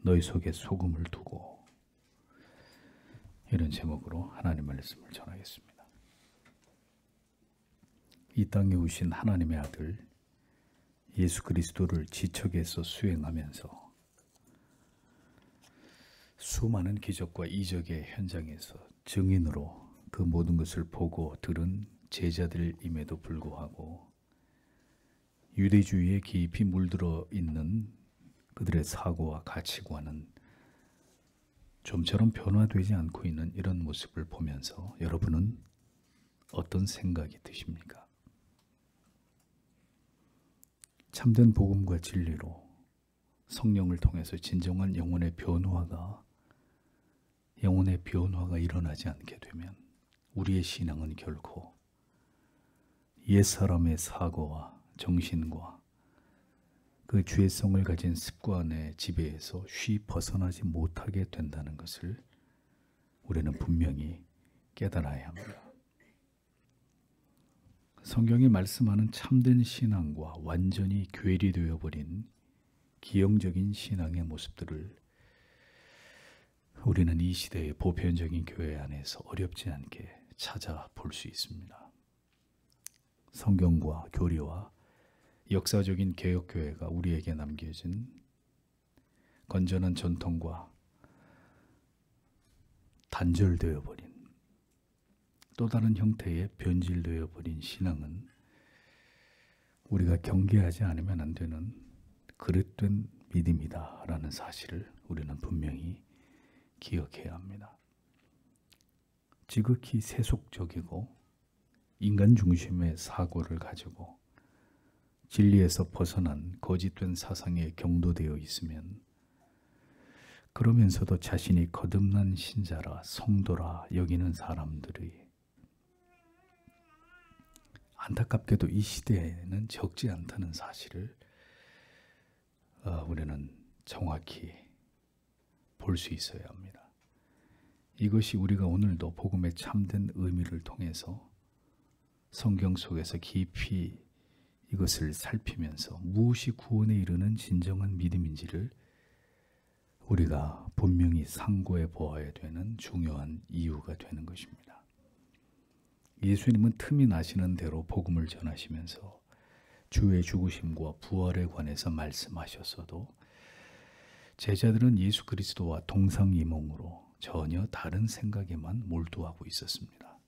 너희 속에 소금을 두고, 이런 제목으로 하나님의 말씀을 전하겠습니다. 이 땅에 오신 하나님의 아들 예수 그리스도를 지척에서 수행하면서 수많은 기적과 이적의 현장에서 증인으로 그 모든 것을 보고 들은 제자들임에도 불구하고 유대주의에 깊이 물들어 있는 그들의 사고와 가치관은 좀처럼 변화되지 않고 있는 이런 모습을 보면서 여러분은 어떤 생각이 드십니까? 참된 복음과 진리로 성령을 통해서 진정한 영혼의 변화가 일어나지 않게 되면 우리의 신앙은 결코 옛사람의 사고와 정신과 그 죄성을 가진 습관의 지배에서 쉬 벗어나지 못하게 된다는 것을 우리는 분명히 깨달아야 합니다. 성경이 말씀하는 참된 신앙과 완전히 괴리되어 버린 기형적인 신앙의 모습들을 우리는 이 시대의 보편적인 교회 안에서 어렵지 않게 찾아볼 수 있습니다. 성경과 교리와 역사적인 개혁교회가 우리에게 남겨진 건전한 전통과 단절되어 버린 또 다른 형태의 변질되어 버린 신앙은 우리가 경계하지 않으면 안 되는 그릇된 믿음이다라는 사실을 우리는 분명히 기억해야 합니다. 지극히 세속적이고 인간 중심의 사고를 가지고 진리에서 벗어난 거짓된 사상에 경도되어 있으면 그러면서도 자신이 거듭난 신자라 성도라 여기는 사람들이 안타깝게도 이 시대에는 적지 않다는 사실을 우리는 정확히 볼 수 있어야 합니다. 이것이 우리가 오늘도 복음의 참된 의미를 통해서 성경 속에서 깊이 이것을 살피면서 무엇이 구원에 이르는 진정한 믿음인지를 우리가 분명히 상고해 보아야 되는 중요한 이유가 되는 것입니다. 예수님은 틈이 나시는 대로 복음을 전하시면서 주의 죽으심과 부활에 관해서 말씀하셨어도 제자들은 예수 그리스도와 동상이몽으로 전혀 다른 생각에만 몰두하고 있었습니다.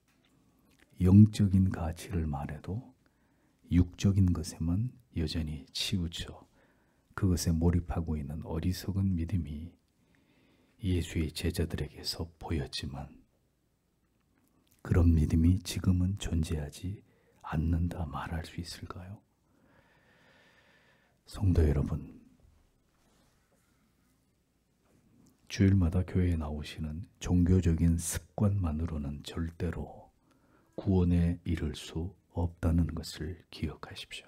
영적인 가치를 말해도 육적인 것에만 여전히 치우쳐 그것에 몰입하고 있는 어리석은 믿음이 예수의 제자들에게서 보였지만 그런 믿음이 지금은 존재하지 않는다 말할 수 있을까요? 성도 여러분, 주일마다 교회에 나오시는 종교적인 습관만으로는 절대로 구원에 이를 수 없다는 것을 기억하십시오.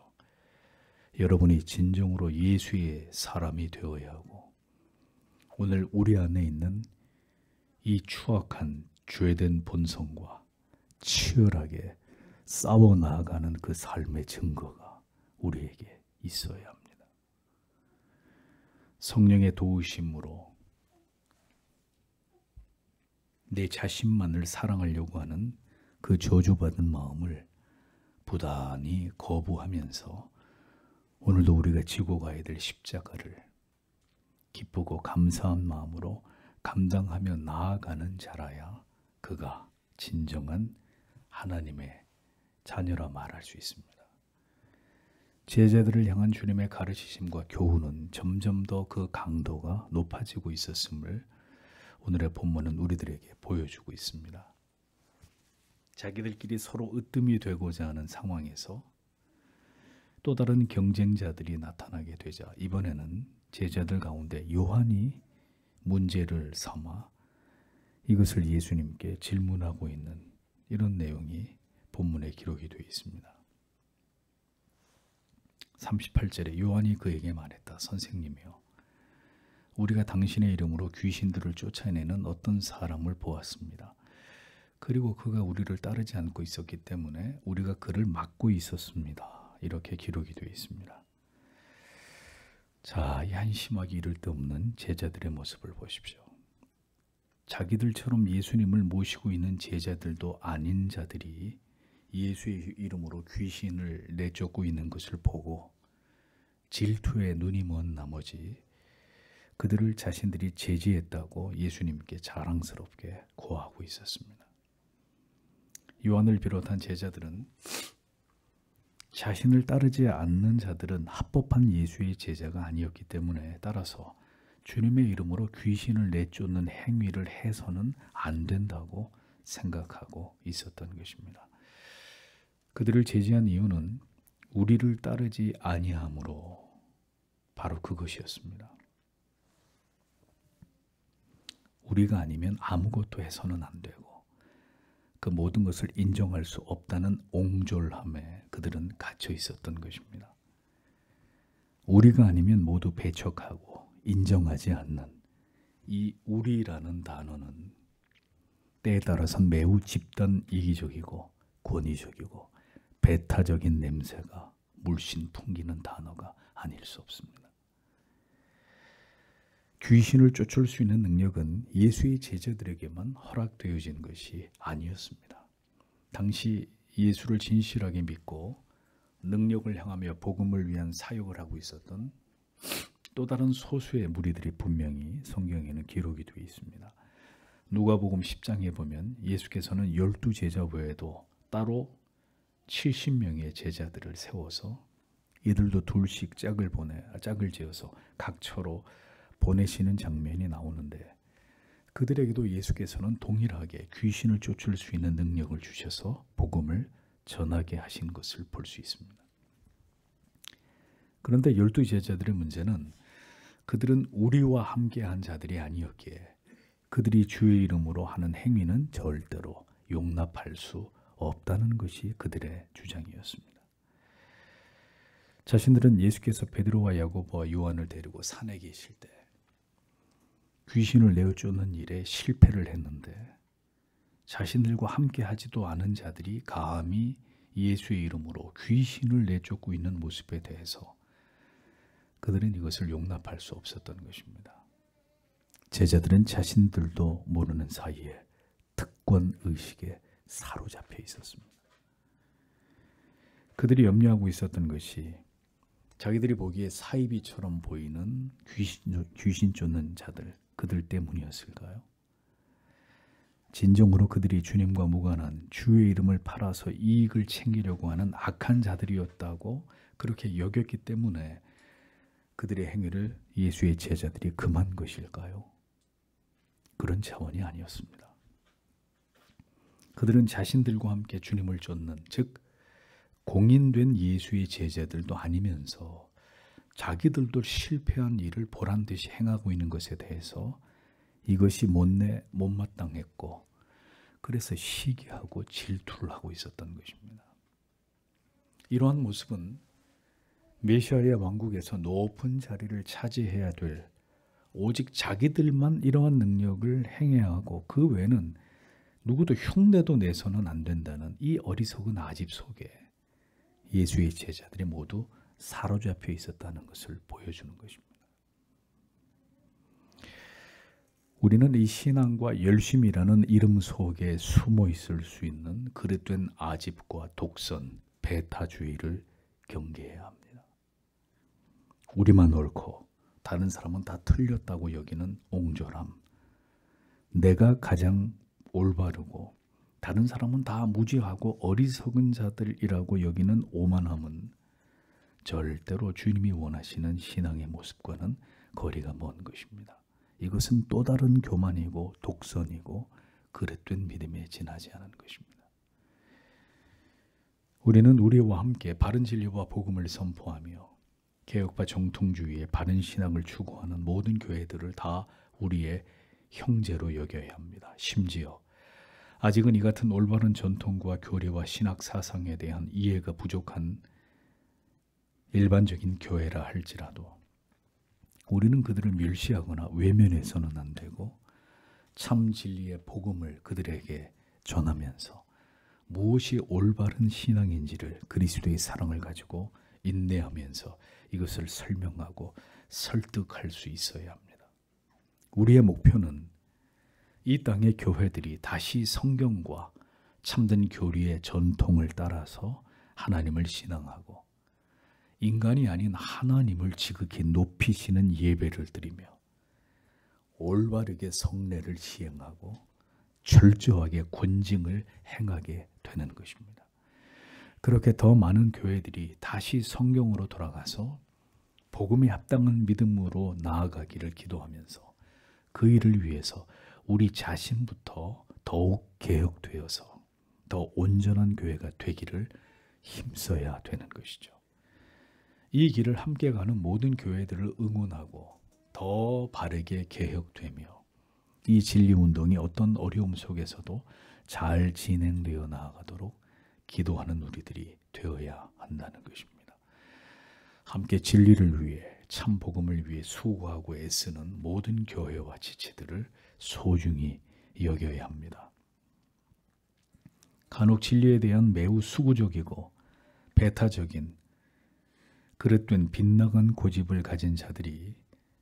여러분이 진정으로 예수의 사람이 되어야 하고 오늘 우리 안에 있는 이 추악한 죄된 본성과 치열하게 싸워 나아가는 그 삶의 증거가 우리에게 있어야 합니다. 성령의 도우심으로 내 자신만을 사랑하려고 하는 그 저주받은 마음을 부단히 거부하면서 오늘도 우리가 지고 가야 될 십자가를 기쁘고 감사한 마음으로 감당하며 나아가는 자라야 그가 진정한 하나님의 자녀라 말할 수 있습니다. 제자들을 향한 주님의 가르치심과 교훈은 점점 더 그 강도가 높아지고 있었음을 오늘의 본문은 우리들에게 보여주고 있습니다. 자기들끼리 서로 으뜸이 되고자 하는 상황에서 또 다른 경쟁자들이 나타나게 되자 이번에는 제자들 가운데 요한이 문제를 삼아 이것을 예수님께 질문하고 있는 이런 내용이 본문에 기록이 되어 있습니다. 38절에 요한이 그에게 말했다. 선생님이여, 우리가 당신의 이름으로 귀신들을 쫓아내는 어떤 사람을 보았습니다. 그리고 그가 우리를 따르지 않고 있었기 때문에 우리가 그를 막고 있었습니다. 이렇게 기록이 되어 있습니다. 자, 이 한심하기 이를 데 없는 제자들의 모습을 보십시오. 자기들처럼 예수님을 모시고 있는 제자들도 아닌 자들이 예수의 이름으로 귀신을 내쫓고 있는 것을 보고 질투에 눈이 먼 나머지 그들을 자신들이 제지했다고 예수님께 자랑스럽게 고하고 있었습니다. 요한을 비롯한 제자들은 자신을 따르지 않는 자들은 합법한 예수의 제자가 아니었기 때문에 따라서 주님의 이름으로 귀신을 내쫓는 행위를 해서는 안 된다고 생각하고 있었던 것입니다. 그들을 제지한 이유는 우리를 따르지 아니함으로 바로 그것이었습니다. 우리가 아니면 아무것도 해서는 안 되고 그 모든 것을 인정할 수 없다는 옹졸함에 그들은 갇혀 있었던 것입니다. 우리가 아니면 모두 배척하고 인정하지 않는 이 우리라는 단어는 때에 따라서는 매우 집단 이기적이고 권위적이고 배타적인 냄새가 물씬 풍기는 단어가 아닐 수 없습니다. 귀신을 쫓을 수 있는 능력은 예수의 제자들에게만 허락되어진 것이 아니었습니다. 당시 예수를 진실하게 믿고 능력을 향하며 복음을 위한 사역을 하고 있었던 또 다른 소수의 무리들이 분명히 성경에는 기록이 되어 있습니다. 누가복음 10장에 보면 예수께서는 12제자 외에도 따로 70명의 제자들을 세워서 이들도 둘씩 짝을 지어서 각처로 보내시는 장면이 나오는데 그들에게도 예수께서는 동일하게 귀신을 쫓을 수 있는 능력을 주셔서 복음을 전하게 하신 것을 볼 수 있습니다. 그런데 12제자들의 문제는 그들은 우리와 함께한 자들이 아니었기에 그들이 주의 이름으로 하는 행위는 절대로 용납할 수 없다는 것이 그들의 주장이었습니다. 자신들은 예수께서 베드로와 야고보와 요한을 데리고 산에 계실 때 귀신을 내어쫓는 일에 실패를 했는데 자신들과 함께 하지도 않은 자들이 감히 예수의 이름으로 귀신을 내쫓고 있는 모습에 대해서 그들은 이것을 용납할 수 없었던 것입니다. 제자들은 자신들도 모르는 사이에 특권 의식에 사로잡혀 있었습니다. 그들이 염려하고 있었던 것이 자기들이 보기에 사이비처럼 보이는 귀신 쫓는 자들, 그들 때문이었을까요? 진정으로 그들이 주님과 무관한 주의 이름을 팔아서 이익을 챙기려고 하는 악한 자들이었다고 그렇게 여겼기 때문에 그들의 행위를 예수의 제자들이 금한 것일까요? 그런 차원이 아니었습니다. 그들은 자신들과 함께 주님을 쫓는, 즉 공인된 예수의 제자들도 아니면서 자기들도 실패한 일을 보란듯이 행하고 있는 것에 대해서 이것이 못마땅했고 그래서 시기하고 질투를 하고 있었던 것입니다. 이러한 모습은 메시아의 왕국에서 높은 자리를 차지해야 될 오직 자기들만 이러한 능력을 행해야 하고 그 외에는 누구도 흉내도 내서는 안 된다는 이 어리석은 아집 속에 예수의 제자들이 모두 사로잡혀 있었다는 것을 보여주는 것입니다. 우리는 이 신앙과 열심이라는 이름 속에 숨어 있을 수 있는 그릇된 아집과 독선, 배타주의를 경계해야 합니다. 우리만 옳고 다른 사람은 다 틀렸다고 여기는 옹졸함, 내가 가장 올바르고 다른 사람은 다 무지하고 어리석은 자들이라고 여기는 오만함은 절대로 주님이 원하시는 신앙의 모습과는 거리가 먼 것입니다. 이것은 또 다른 교만이고 독선이고 그릇된 믿음에 지나지 않은 것입니다. 우리는 우리와 함께 바른 진리와 복음을 선포하며 개혁파 정통주의의 바른 신앙을 추구하는 모든 교회들을 다 우리의 형제로 여겨야 합니다. 심지어 아직은 이 같은 올바른 전통과 교리와 신학 사상에 대한 이해가 부족한 일반적인 교회라 할지라도 우리는 그들을 멸시하거나 외면해서는 안 되고 참 진리의 복음을 그들에게 전하면서 무엇이 올바른 신앙인지를 그리스도의 사랑을 가지고 인내하면서 이것을 설명하고 설득할 수 있어야 합니다. 우리의 목표는 이 땅의 교회들이 다시 성경과 참된 교리의 전통을 따라서 하나님을 신앙하고 인간이 아닌 하나님을 지극히 높이시는 예배를 드리며 올바르게 성례를 시행하고 철저하게 권징을 행하게 되는 것입니다. 그렇게 더 많은 교회들이 다시 성경으로 돌아가서 복음에 합당한 믿음으로 나아가기를 기도하면서 그 일을 위해서 우리 자신부터 더욱 개혁되어서 더 온전한 교회가 되기를 힘써야 되는 것이죠. 이 길을 함께 가는 모든 교회들을 응원하고 더 바르게 개혁되며 이 진리운동이 어떤 어려움 속에서도 잘 진행되어 나아가도록 기도하는 우리들이 되어야 한다는 것입니다. 함께 진리를 위해 참 복음을 위해 수고하고 애쓰는 모든 교회와 지체들을 소중히 여겨야 합니다. 간혹 진리에 대한 매우 수구적이고 배타적인 그릇된 빗나간 고집을 가진 자들이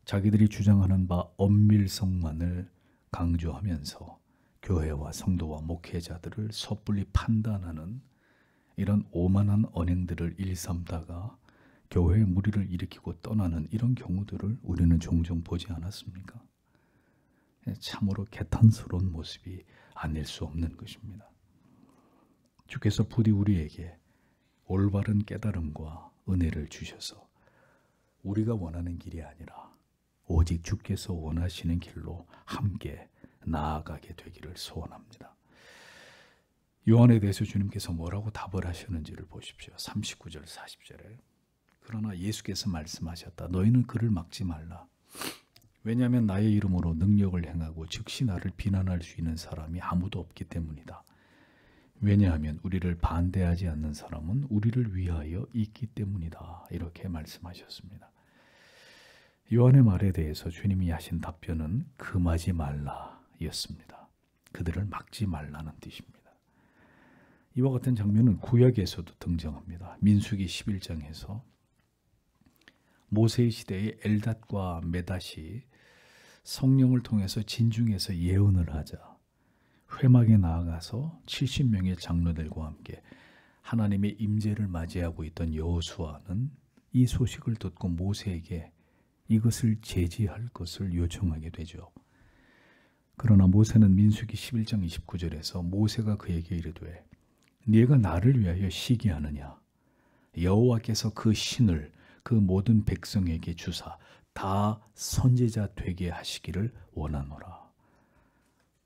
자기들이 주장하는 바 엄밀성만을 강조하면서 교회와 성도와 목회자들을 섣불리 판단하는 이런 오만한 언행들을 일삼다가 교회에 무리를 일으키고 떠나는 이런 경우들을 우리는 종종 보지 않았습니까? 참으로 개탄스러운 모습이 아닐 수 없는 것입니다. 주께서 부디 우리에게 올바른 깨달음과 은혜를 주셔서 우리가 원하는 길이 아니라 오직 주께서 원하시는 길로 함께 나아가게 되기를 소원합니다. 요한에 대해서 주님께서 뭐라고 답을 하셨는지를 보십시오. 39절 40절에 그러나 예수께서 말씀하셨다. 너희는 그를 막지 말라. 왜냐하면 나의 이름으로 능력을 행하고 즉시 나를 비난할 수 있는 사람이 아무도 없기 때문이다. 왜냐하면 우리를 반대하지 않는 사람은 우리를 위하여 있기 때문이다. 이렇게 말씀하셨습니다. 요한의 말에 대해서 주님이 하신 답변은 금하지 말라 였습니다. 그들을 막지 말라는 뜻입니다. 이와 같은 장면은 구약에서도 등장합니다. 민수기 11장에서 모세의 시대에 엘닷과 메닷이 성령을 통해서 진중에서 예언을 하자 회막에 나아가서 70명의 장로들과 함께 하나님의 임재를 맞이하고 있던 여호수아는 이 소식을 듣고 모세에게 이것을 제지할 것을 요청하게 되죠. 그러나 모세는 민수기 11장 29절에서 모세가 그에게 이르되 네가 나를 위하여 시기하느냐 여호와께서 그 신을 그 모든 백성에게 주사 다 선지자 되게 하시기를 원하노라.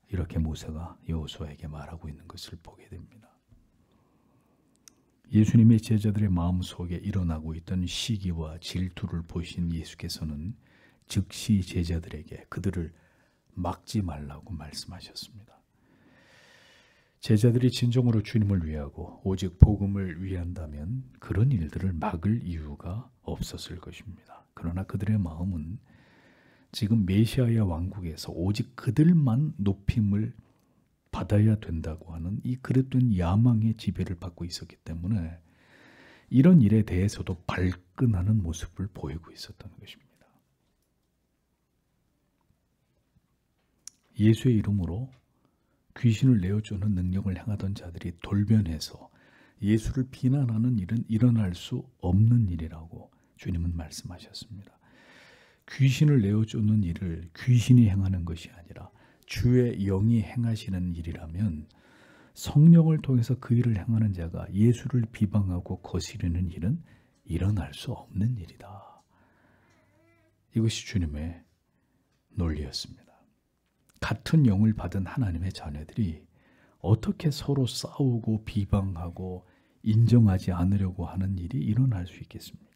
이렇게 모세가 여호수아에게 말하고 있는 것을 보게 됩니다. 예수님의 제자들의 마음속에 일어나고 있던 시기와 질투를 보신 예수께서는 즉시 제자들에게 그들을 막지 말라고 말씀하셨습니다. 제자들이 진정으로 주님을 위하고 오직 복음을 위한다면 그런 일들을 막을 이유가 없었을 것입니다. 그러나 그들의 마음은 지금 메시아의 왕국에서 오직 그들만 높임을 받아야 된다고 하는 이 그릇된 야망의 지배를 받고 있었기 때문에 이런 일에 대해서도 발끈하는 모습을 보이고 있었던 것입니다. 예수의 이름으로 귀신을 내어쫓는 능력을 행하던 자들이 돌변해서 예수를 비난하는 일은 일어날 수 없는 일이라고 주님은 말씀하셨습니다. 귀신을 내어쫓는 일을 귀신이 행하는 것이 아니라 주의 영이 행하시는 일이라면 성령을 통해서 그 일을 행하는 자가 예수를 비방하고 거스르는 일은 일어날 수 없는 일이다. 이것이 주님의 논리였습니다. 같은 영을 받은 하나님의 자녀들이 어떻게 서로 싸우고 비방하고 인정하지 않으려고 하는 일이 일어날 수 있겠습니까?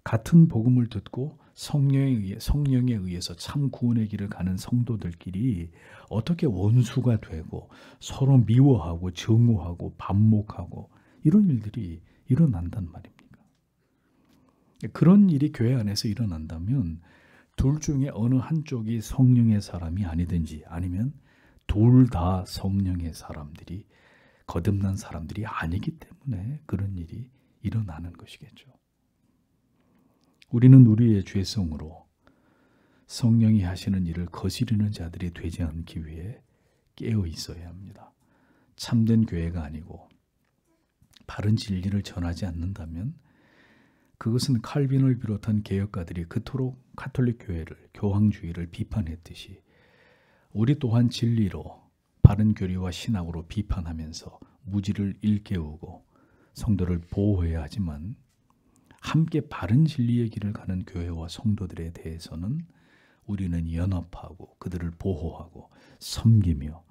같은 복음을 듣고 성령에 의해서 참 구원의 길을 가는 성도들끼리 어떻게 원수가 되고 서로 미워하고 증오하고 반목하고 이런 일들이 일어난단 말입니까? 그런 일이 교회 안에서 일어난다면 둘 중에 어느 한쪽이 성령의 사람이 아니든지 아니면 둘 다 성령의 사람들이 거듭난 사람들이 아니기 때문에 그런 일이 일어나는 것이겠죠. 우리는 우리의 죄성으로 성령이 하시는 일을 거스르는 자들이 되지 않기 위해 깨어 있어야 합니다. 참된 교회가 아니고 바른 진리를 전하지 않는다면 그것은 칼빈을 비롯한 개혁가들이 그토록 가톨릭 교회를, 교황주의를 비판했듯이 우리 또한 진리로 바른 교리와 신학으로 비판하면서 무지를 일깨우고 성도를 보호해야 하지만 함께 바른 진리의 길을 가는 교회와 성도들에 대해서는 우리는 연합하고 그들을 보호하고 섬기며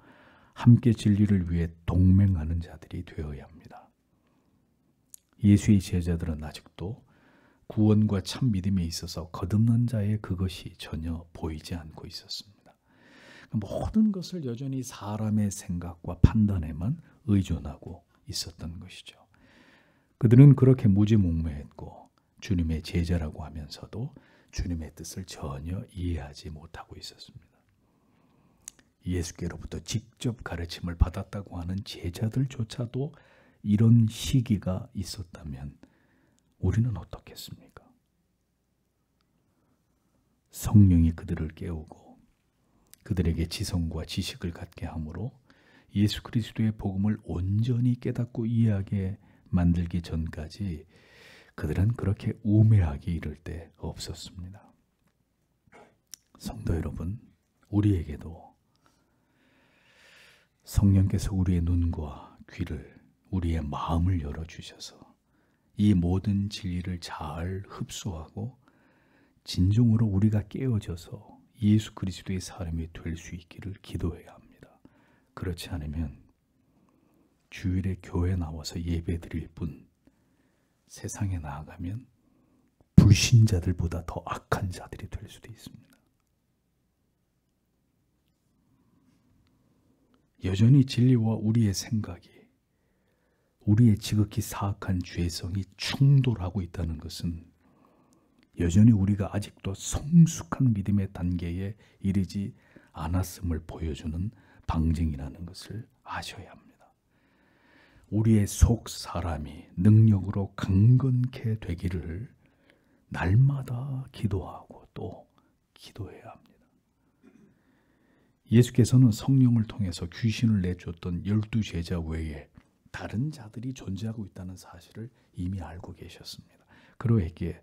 함께 진리를 위해 동맹하는 자들이 되어야 합니다. 예수의 제자들은 아직도 구원과 참 믿음에 있어서 거듭난 자의 그것이 전혀 보이지 않고 있었습니다. 모든 것을 여전히 사람의 생각과 판단에만 의존하고 있었던 것이죠. 그들은 그렇게 무지몽매했고 주님의 제자라고 하면서도 주님의 뜻을 전혀 이해하지 못하고 있었습니다. 예수께로부터 직접 가르침을 받았다고 하는 제자들조차도 이런 시기가 있었다면 우리는 어떻겠습니까? 성령이 그들을 깨우고 그들에게 지성과 지식을 갖게 하므로 예수 그리스도의 복음을 온전히 깨닫고 이해하게 만들기 전까지 그들은 그렇게 우매하게 이를 데 없었습니다. 성도 여러분, 우리에게도 성령께서 우리의 눈과 귀를, 우리의 마음을 열어주셔서 이 모든 진리를 잘 흡수하고 진정으로 우리가 깨어져서 예수 그리스도의 사람이 될 수 있기를 기도해야 합니다. 그렇지 않으면 주일에 교회에 나와서 예배 드릴 뿐 세상에 나아가면 불신자들보다 더 악한 자들이 될 수도 있습니다. 여전히 진리와 우리의 생각이, 우리의 지극히 사악한 죄성이 충돌하고 있다는 것은 여전히 우리가 아직도 성숙한 믿음의 단계에 이르지 않았음을 보여주는 방증이라는 것을 아셔야 합니다. 우리의 속 사람이 능력으로 강건케 되기를 날마다 기도하고 또 기도해야 합니다. 예수께서는 성령을 통해서 귀신을 내쫓던 12제자 외에 다른 자들이 존재하고 있다는 사실을 이미 알고 계셨습니다. 그러했기에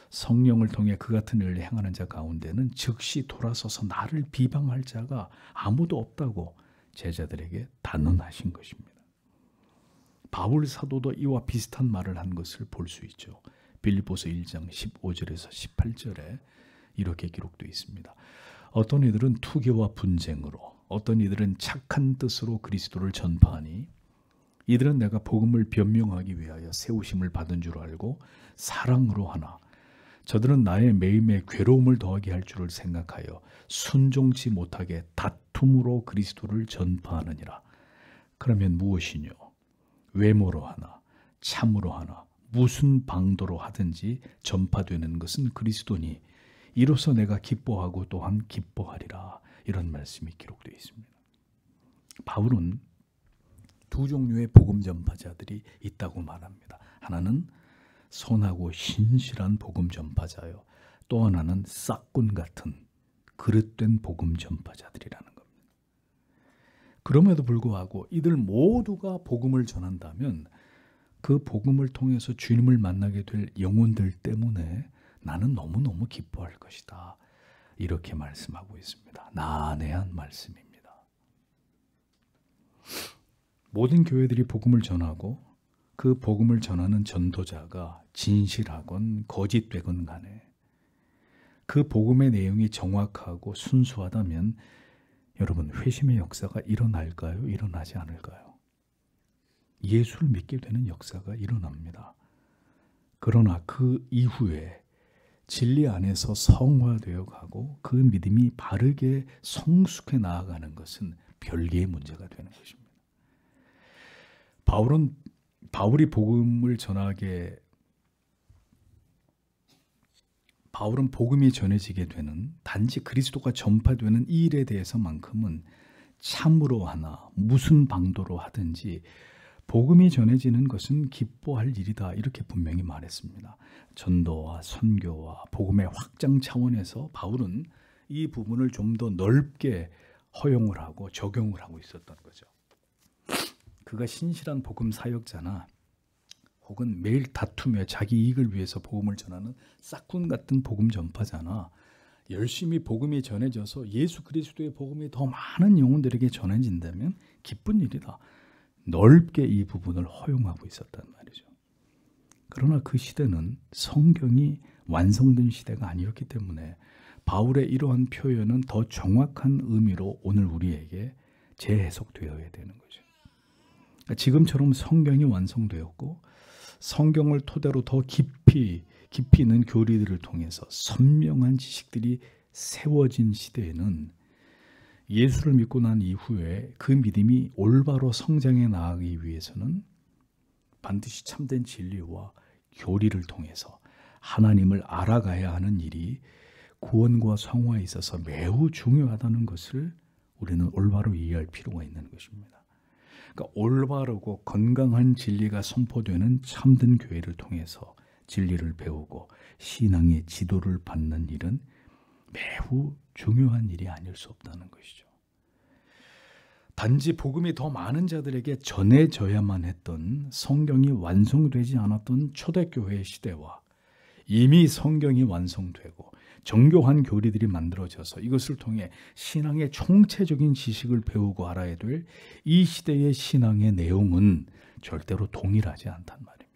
성령을 통해 그 같은 일을 행하는 자 가운데는 즉시 돌아서서 나를 비방할 자가 아무도 없다고 제자들에게 단언하신 것입니다. 바울 사도도 이와 비슷한 말을 한 것을 볼 수 있죠. 빌립보서 1장 15절에서 18절에 이렇게 기록되어 있습니다. 어떤 이들은 투교와 분쟁으로, 어떤 이들은 착한 뜻으로 그리스도를 전파하니 이들은 내가 복음을 변명하기 위하여 세우심을 받은 줄 알고 사랑으로 하나 저들은 나의 매임에 괴로움을 더하게 할 줄을 생각하여 순종치 못하게 다툼으로 그리스도를 전파하느니라. 그러면 무엇이뇨? 외모로 하나 참으로 하나 무슨 방도로 하든지 전파되는 것은 그리스도니 이로써 내가 기뻐하고 또한 기뻐하리라. 이런 말씀이 기록되어 있습니다. 바울은 두 종류의 복음 전파자들이 있다고 말합니다. 하나는 선하고 신실한 복음 전파자요, 또 하나는 싹군 같은 그릇된 복음 전파자들이라는 겁니다. 그럼에도 불구하고 이들 모두가 복음을 전한다면 그 복음을 통해서 주님을 만나게 될 영혼들 때문에 나는 너무너무 기뻐할 것이다. 이렇게 말씀하고 있습니다. 난해한 말씀입니다. 모든 교회들이 복음을 전하고 그 복음을 전하는 전도자가 진실하건 거짓되건 간에 그 복음의 내용이 정확하고 순수하다면 여러분, 회심의 역사가 일어날까요? 일어나지 않을까요? 예수를 믿게 되는 역사가 일어납니다. 그러나 그 이후에 진리 안에서 성화되어 가고 그 믿음이 바르게 성숙해 나아가는 것은 별개의 문제가 되는 것입니다. 바울이 복음을 전하게, 바울은 복음이 전해지게 되는 단지 그리스도가 전파되는 이 일에 대해서만큼은 참으로 하나 무슨 방도로 하든지 복음이 전해지는 것은 기뻐할 일이다 이렇게 분명히 말했습니다. 전도와 선교와 복음의 확장 차원에서 바울은 이 부분을 좀 더 넓게 허용을 하고 적용을 하고 있었던 거죠. 그가 신실한 복음 사역자나 혹은 매일 다투며 자기 이익을 위해서 복음을 전하는 싹군 같은 복음 전파자나 열심히 복음이 전해져서 예수 그리스도의 복음이 더 많은 영혼들에게 전해진다면 기쁜 일이다. 넓게 이 부분을 허용하고 있었단 말이죠. 그러나 그 시대는 성경이 완성된 시대가 아니었기 때문에 바울의 이러한 표현은 더 정확한 의미로 오늘 우리에게 재해석되어야 되는 거죠. 그러니까 지금처럼 성경이 완성되었고 성경을 토대로 더 깊이 있는 교리들을 통해서 선명한 지식들이 세워진 시대에는 예수를 믿고 난 이후에 그 믿음이 올바로 성장해 나가기 위해서는 반드시 참된 진리와 교리를 통해서 하나님을 알아가야 하는 일이 구원과 성화에 있어서 매우 중요하다는 것을 우리는 올바로 이해할 필요가 있는 것입니다. 그러니까 올바르고 건강한 진리가 선포되는 참된 교회를 통해서 진리를 배우고 신앙의 지도를 받는 일은 매우 중요한 일이 아닐 수 없다는 것이죠. 단지 복음이 더 많은 자들에게 전해져야만 했던 성경이 완성되지 않았던 초대교회 시대와 이미 성경이 완성되고 정교한 교리들이 만들어져서 이것을 통해 신앙의 총체적인 지식을 배우고 알아야 될 이 시대의 신앙의 내용은 절대로 동일하지 않단 말입니다.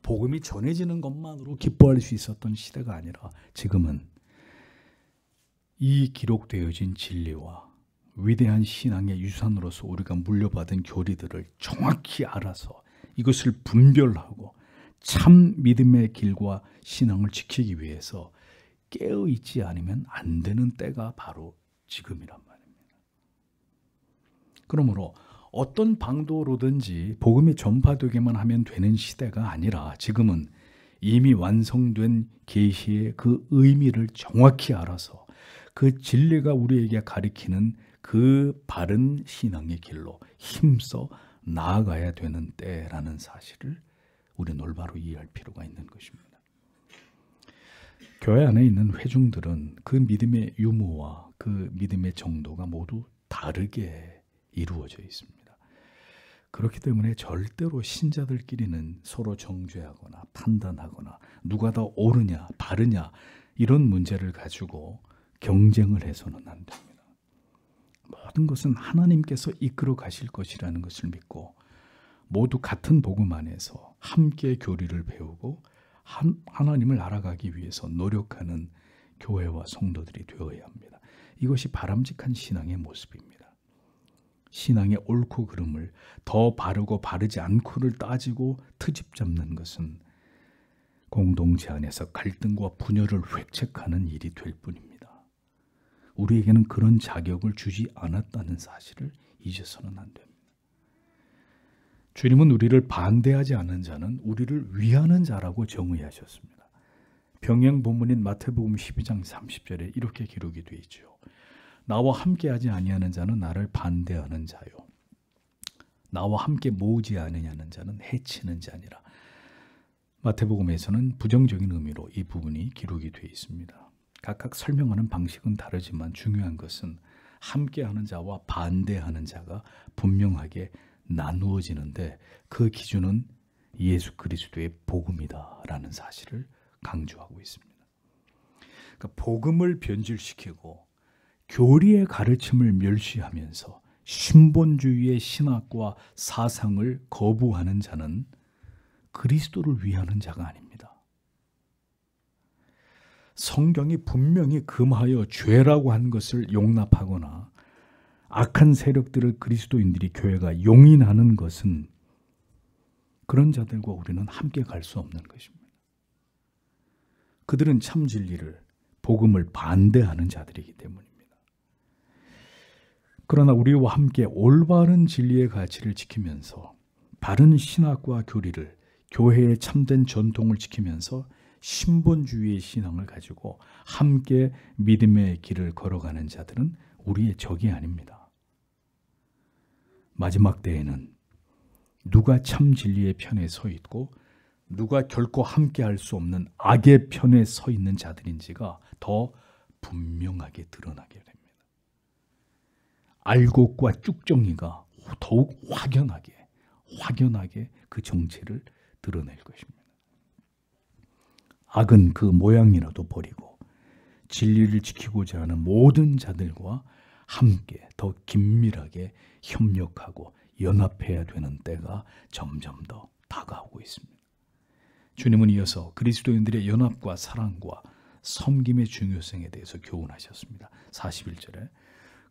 복음이 전해지는 것만으로 기뻐할 수 있었던 시대가 아니라 지금은 이 기록되어진 진리와 위대한 신앙의 유산으로서 우리가 물려받은 교리들을 정확히 알아서 이것을 분별하고 참 믿음의 길과 신앙을 지키기 위해서 깨어있지 않으면 안 되는 때가 바로 지금이란 말입니다. 그러므로 어떤 방도로든지 복음이 전파되기만 하면 되는 시대가 아니라 지금은 이미 완성된 계시의 그 의미를 정확히 알아서 그 진리가 우리에게 가리키는 그 바른 신앙의 길로 힘써 나아가야 되는 때라는 사실을 우리는 올바로 이해할 필요가 있는 것입니다. 교회 안에 있는 회중들은 그 믿음의 유무와 그 믿음의 정도가 모두 다르게 이루어져 있습니다. 그렇기 때문에 절대로 신자들끼리는 서로 정죄하거나 판단하거나 누가 더 옳으냐 바르냐 이런 문제를 가지고 경쟁을 해서는 안 됩니다. 모든 것은 하나님께서 이끌어 가실 것이라는 것을 믿고 모두 같은 복음 안에서 함께 교리를 배우고 하나님을 알아가기 위해서 노력하는 교회와 성도들이 되어야 합니다. 이것이 바람직한 신앙의 모습입니다. 신앙의 옳고 그름을 더 바르고 바르지 않고를 따지고 트집 잡는 것은 공동체 안에서 갈등과 분열을 획책하는 일이 될 뿐입니다. 우리에게는 그런 자격을 주지 않았다는 사실을 잊어서는 안 됩니다. 주님은 우리를 반대하지 않는 자는 우리를 위하는 자라고 정의하셨습니다. 병행 본문인 마태복음 12장 30절에 이렇게 기록이 되어 있죠. 나와 함께하지 아니하는 자는 나를 반대하는 자요. 나와 함께 모으지 않으냐는 자는 해치는 자니라. 마태복음에서는 부정적인 의미로 이 부분이 기록이 되어 있습니다. 각각 설명하는 방식은 다르지만 중요한 것은 함께하는 자와 반대하는 자가 분명하게 나누어지는데 그 기준은 예수 그리스도의 복음이다라는 사실을 강조하고 있습니다. 그러니까 복음을 변질시키고 교리의 가르침을 멸시하면서 신본주의의 신학과 사상을 거부하는 자는 그리스도를 위하는 자가 아닙니다. 성경이 분명히 금하여 죄라고 한 것을 용납하거나 악한 세력들을 그리스도인들이 교회가 용인하는 것은 그런 자들과 우리는 함께 갈 수 없는 것입니다. 그들은 참 진리를 복음을 반대하는 자들이기 때문입니다. 그러나 우리와 함께 올바른 진리의 가치를 지키면서 바른 신학과 교리를 교회의 참된 전통을 지키면서 신본주의의 신앙을 가지고 함께 믿음의 길을 걸어가는 자들은 우리의 적이 아닙니다. 마지막 때에는 누가 참 진리의 편에 서 있고 누가 결코 함께할 수 없는 악의 편에 서 있는 자들인지가 더 분명하게 드러나게 됩니다. 알곡과 쭉정이가 더욱 확연하게 그 정체를 드러낼 것입니다. 악은 그 모양이라도 버리고 진리를 지키고자 하는 모든 자들과 함께 더 긴밀하게 협력하고 연합해야 되는 때가 점점 더 다가오고 있습니다. 주님은 이어서 그리스도인들의 연합과 사랑과 섬김의 중요성에 대해서 교훈하셨습니다. 41절에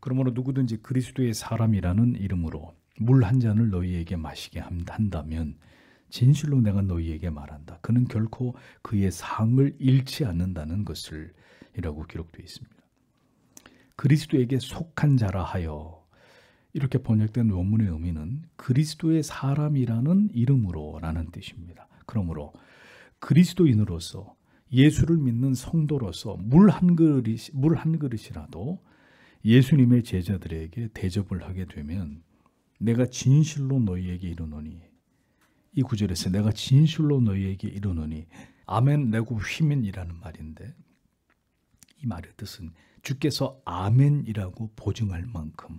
그러므로 누구든지 그리스도의 사람이라는 이름으로 물 한 잔을 너희에게 마시게 한다면 진실로 내가 너희에게 말한다. 그는 결코 그의 상을 잃지 않는다는 것을 이라고 기록되어 있습니다. 그리스도에게 속한 자라 하여 이렇게 번역된 원문의 의미는 그리스도의 사람이라는 이름으로라는 뜻입니다. 그러므로 그리스도인으로서 예수를 믿는 성도로서 물 한 그릇이라도 예수님의 제자들에게 대접을 하게 되면 내가 진실로 너희에게 이르노니, 이 구절에서 내가 진실로 너희에게 이르노니 아멘 레고 휘멘이라는 말인데, 이 말의 뜻은 주께서 아멘이라고 보증할 만큼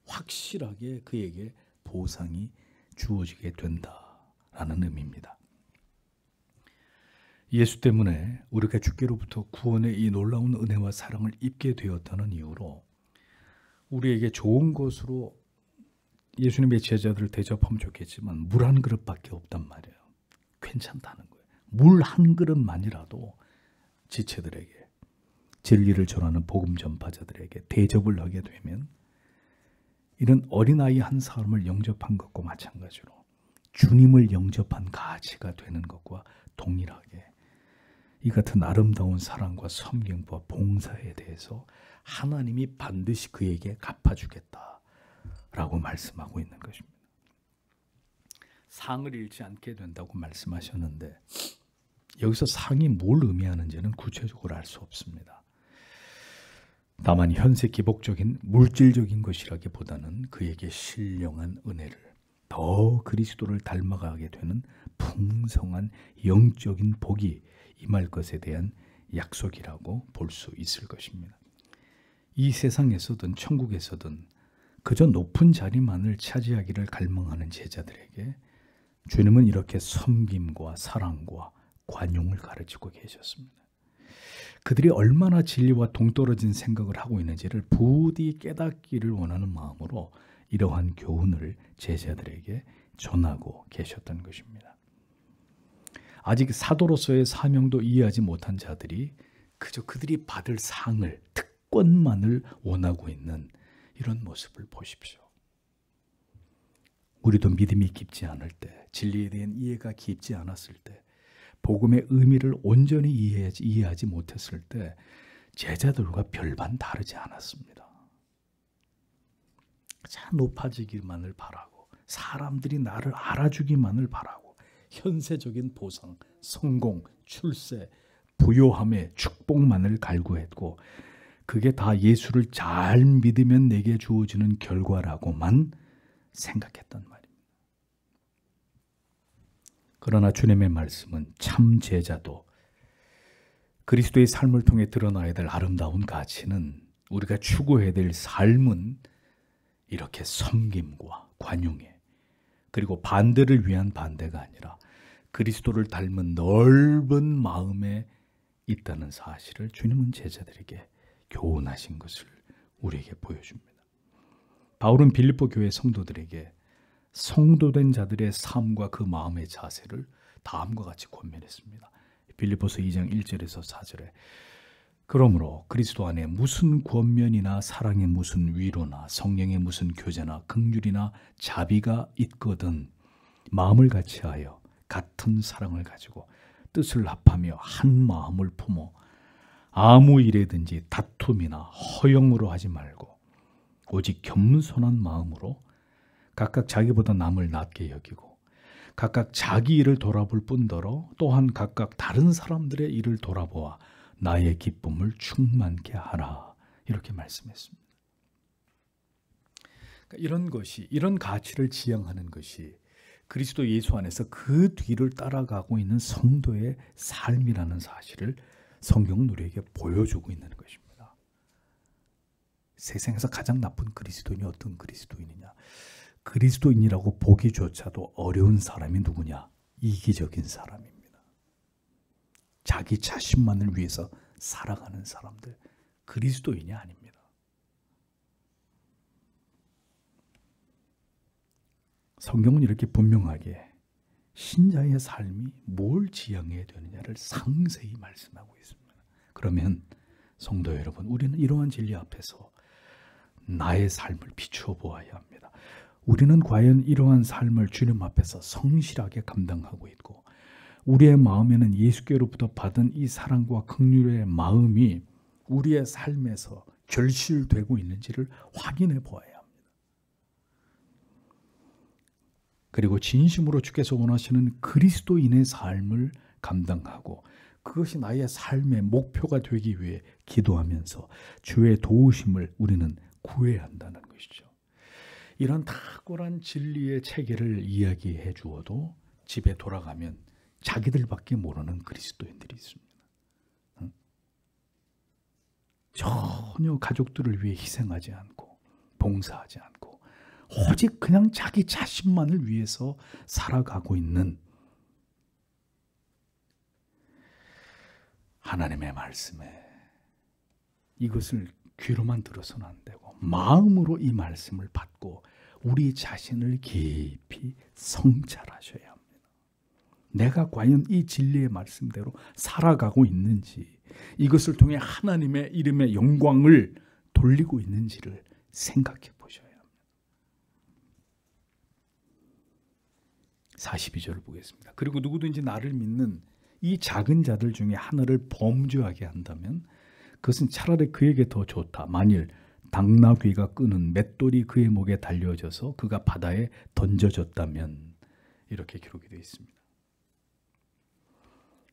확실하게 그에게 보상이 주어지게 된다라는 의미입니다. 예수 때문에 우리가 주께로부터 구원의 이 놀라운 은혜와 사랑을 입게 되었다는 이유로 우리에게 좋은 것으로 예수님의 제자들을 대접하면 좋겠지만 물 한 그릇밖에 없단 말이에요. 괜찮다는 거예요. 물 한 그릇만이라도 지체들에게, 진리를 전하는 복음 전파자들에게 대접을 하게 되면 이런 어린아이 한 사람을 영접한 것과 마찬가지로 주님을 영접한 가치가 되는 것과 동일하게 이 같은 아름다운 사랑과 섬김과 봉사에 대해서 하나님이 반드시 그에게 갚아주겠다라고 말씀하고 있는 것입니다. 상을 잃지 않게 된다고 말씀하셨는데 여기서 상이 뭘 의미하는지는 구체적으로 알 수 없습니다. 다만 현세 기복적인 물질적인 것이라기보다는 그에게 신령한 은혜를, 더 그리스도를 닮아가게 되는 풍성한 영적인 복이 임할 것에 대한 약속이라고 볼 수 있을 것입니다. 이 세상에서든 천국에서든 그저 높은 자리만을 차지하기를 갈망하는 제자들에게 주님은 이렇게 섬김과 사랑과 관용을 가르치고 계셨습니다. 그들이 얼마나 진리와 동떨어진 생각을 하고 있는지를 부디 깨닫기를 원하는 마음으로 이러한 교훈을 제자들에게 전하고 계셨던 것입니다. 아직 사도로서의 사명도 이해하지 못한 자들이 그저 그들이 받을 상을, 특권만을 원하고 있는 이런 모습을 보십시오. 우리도 믿음이 깊지 않을 때, 진리에 대한 이해가 깊지 않았을 때, 복음의 의미를 온전히 이해하지 못했을 때 제자들과 별반 다르지 않았습니다. 자, 높아지기만을 바라고 사람들이 나를 알아주기만을 바라고 현세적인 보상, 성공, 출세, 부요함의 축복만을 갈구했고 그게 다 예수를 잘 믿으면 내게 주어지는 결과라고만 생각했단 말입니다. 그러나 주님의 말씀은 참 제자도 그리스도의 삶을 통해 드러나야 될 아름다운 가치는, 우리가 추구해야 될 삶은 이렇게 섬김과 관용에, 그리고 반대를 위한 반대가 아니라 그리스도를 닮은 넓은 마음에 있다는 사실을 주님은 제자들에게 교훈하신 것을 우리에게 보여줍니다. 바울은 빌립보 교회 성도들에게 성도된 자들의 삶과 그 마음의 자세를 다음과 같이 권면했습니다. 빌립보서 2장 1절에서 4절에 그러므로 그리스도 안에 무슨 권면이나 사랑의 무슨 위로나 성령의 무슨 교제나 긍휼이나 자비가 있거든 마음을 같이하여 같은 사랑을 가지고 뜻을 합하며 한 마음을 품어 아무 일에든지 다툼이나 허영으로 하지 말고 오직 겸손한 마음으로 각각 자기보다 남을 낮게 여기고 각각 자기 일을 돌아볼 뿐더러 또한 각각 다른 사람들의 일을 돌아보아 나의 기쁨을 충만케 하라, 이렇게 말씀했습니다. 이런 것이, 이런 가치를 지향하는 것이 그리스도 예수 안에서 그 뒤를 따라가고 있는 성도의 삶이라는 사실을 성경은 우리에게 보여주고 있는 것입니다. 세상에서 가장 나쁜 그리스도인이 어떤 그리스도인이냐? 그리스도인이라고 보기조차도 어려운 사람이 누구냐? 이기적인 사람입니다. 자기 자신만을 위해서 살아가는 사람들, 그리스도인이 아닙니다. 성경은 이렇게 분명하게 신자의 삶이 뭘 지향해야 되느냐를 상세히 말씀하고 있습니다. 그러면 성도 여러분, 우리는 이러한 진리 앞에서 나의 삶을 비추어 보아야 합니다. 우리는 과연 이러한 삶을 주님 앞에서 성실하게 감당하고 있고, 우리의 마음에는 예수께로부터 받은 이 사랑과 긍휼의 마음이 우리의 삶에서 결실되고 있는지를 확인해 보아야 합니다. 그리고 진심으로 주께서 원하시는 그리스도인의 삶을 감당하고 그것이 나의 삶의 목표가 되기 위해 기도하면서 주의 도우심을 우리는 구해야 한다는 것이죠. 이런 탁월한 진리의 체계를 이야기해 주어도 집에 돌아가면 자기들밖에 모르는 그리스도인들이 있습니다. 전혀 가족들을 위해 희생하지 않고 봉사하지 않고 오직 그냥 자기 자신만을 위해서 살아가고 있는 하나님의 말씀에 이것을 귀로만 들어서는 안 되고 마음으로 이 말씀을 받고 우리 자신을 깊이 성찰하셔야 합니다. 내가 과연 이 진리의 말씀대로 살아가고 있는지, 이것을 통해 하나님의 이름의 영광을 돌리고 있는지를 생각해 보셔야 합니다. 42절을 보겠습니다. 그리고 누구든지 나를 믿는 이 작은 자들 중에 하나를 범죄하게 한다면 그것은 차라리 그에게 더 좋다. 만일 당나귀가 끄는 맷돌이 그의 목에 달려져서 그가 바다에 던져졌다면, 이렇게 기록이 되어 있습니다.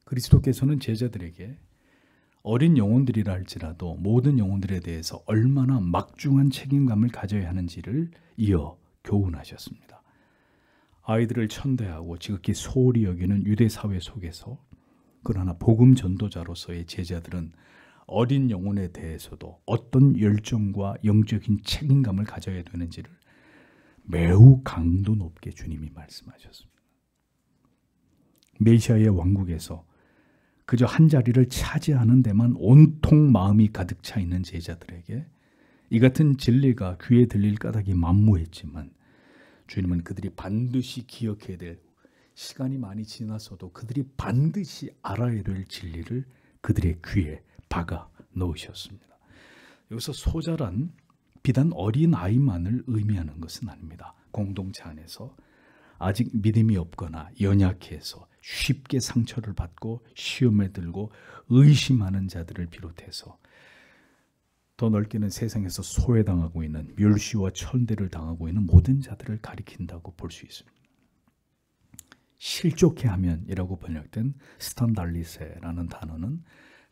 그리스도께서는 제자들에게 어린 영혼들이라 할지라도 모든 영혼들에 대해서 얼마나 막중한 책임감을 가져야 하는지를 이어 교훈하셨습니다. 아이들을 천대하고 지극히 소홀히 여기는 유대 사회 속에서, 그러나 복음 전도자로서의 제자들은 어린 영혼에 대해서도 어떤 열정과 영적인 책임감을 가져야 되는지를 매우 강도 높게 주님이 말씀하셨습니다. 메시아의 왕국에서 그저 한 자리를 차지하는 데만 온통 마음이 가득 차 있는 제자들에게 이 같은 진리가 귀에 들릴 까닭이 만무했지만, 주님은 그들이 반드시 기억해야 될, 시간이 많이 지났어도 그들이 반드시 알아야 될 진리를 그들의 귀에 박아 넣으셨습니다. 여기서 소자란 비단 어린 아이만을 의미하는 것은 아닙니다. 공동체 안에서 아직 믿음이 없거나 연약해서 쉽게 상처를 받고 시험에 들고 의심하는 자들을 비롯해서 더 넓게는 세상에서 소외당하고 있는, 멸시와 천대를 당하고 있는 모든 자들을 가리킨다고 볼 수 있습니다. 실족해하면이라고 번역된 스탄달리세라는 단어는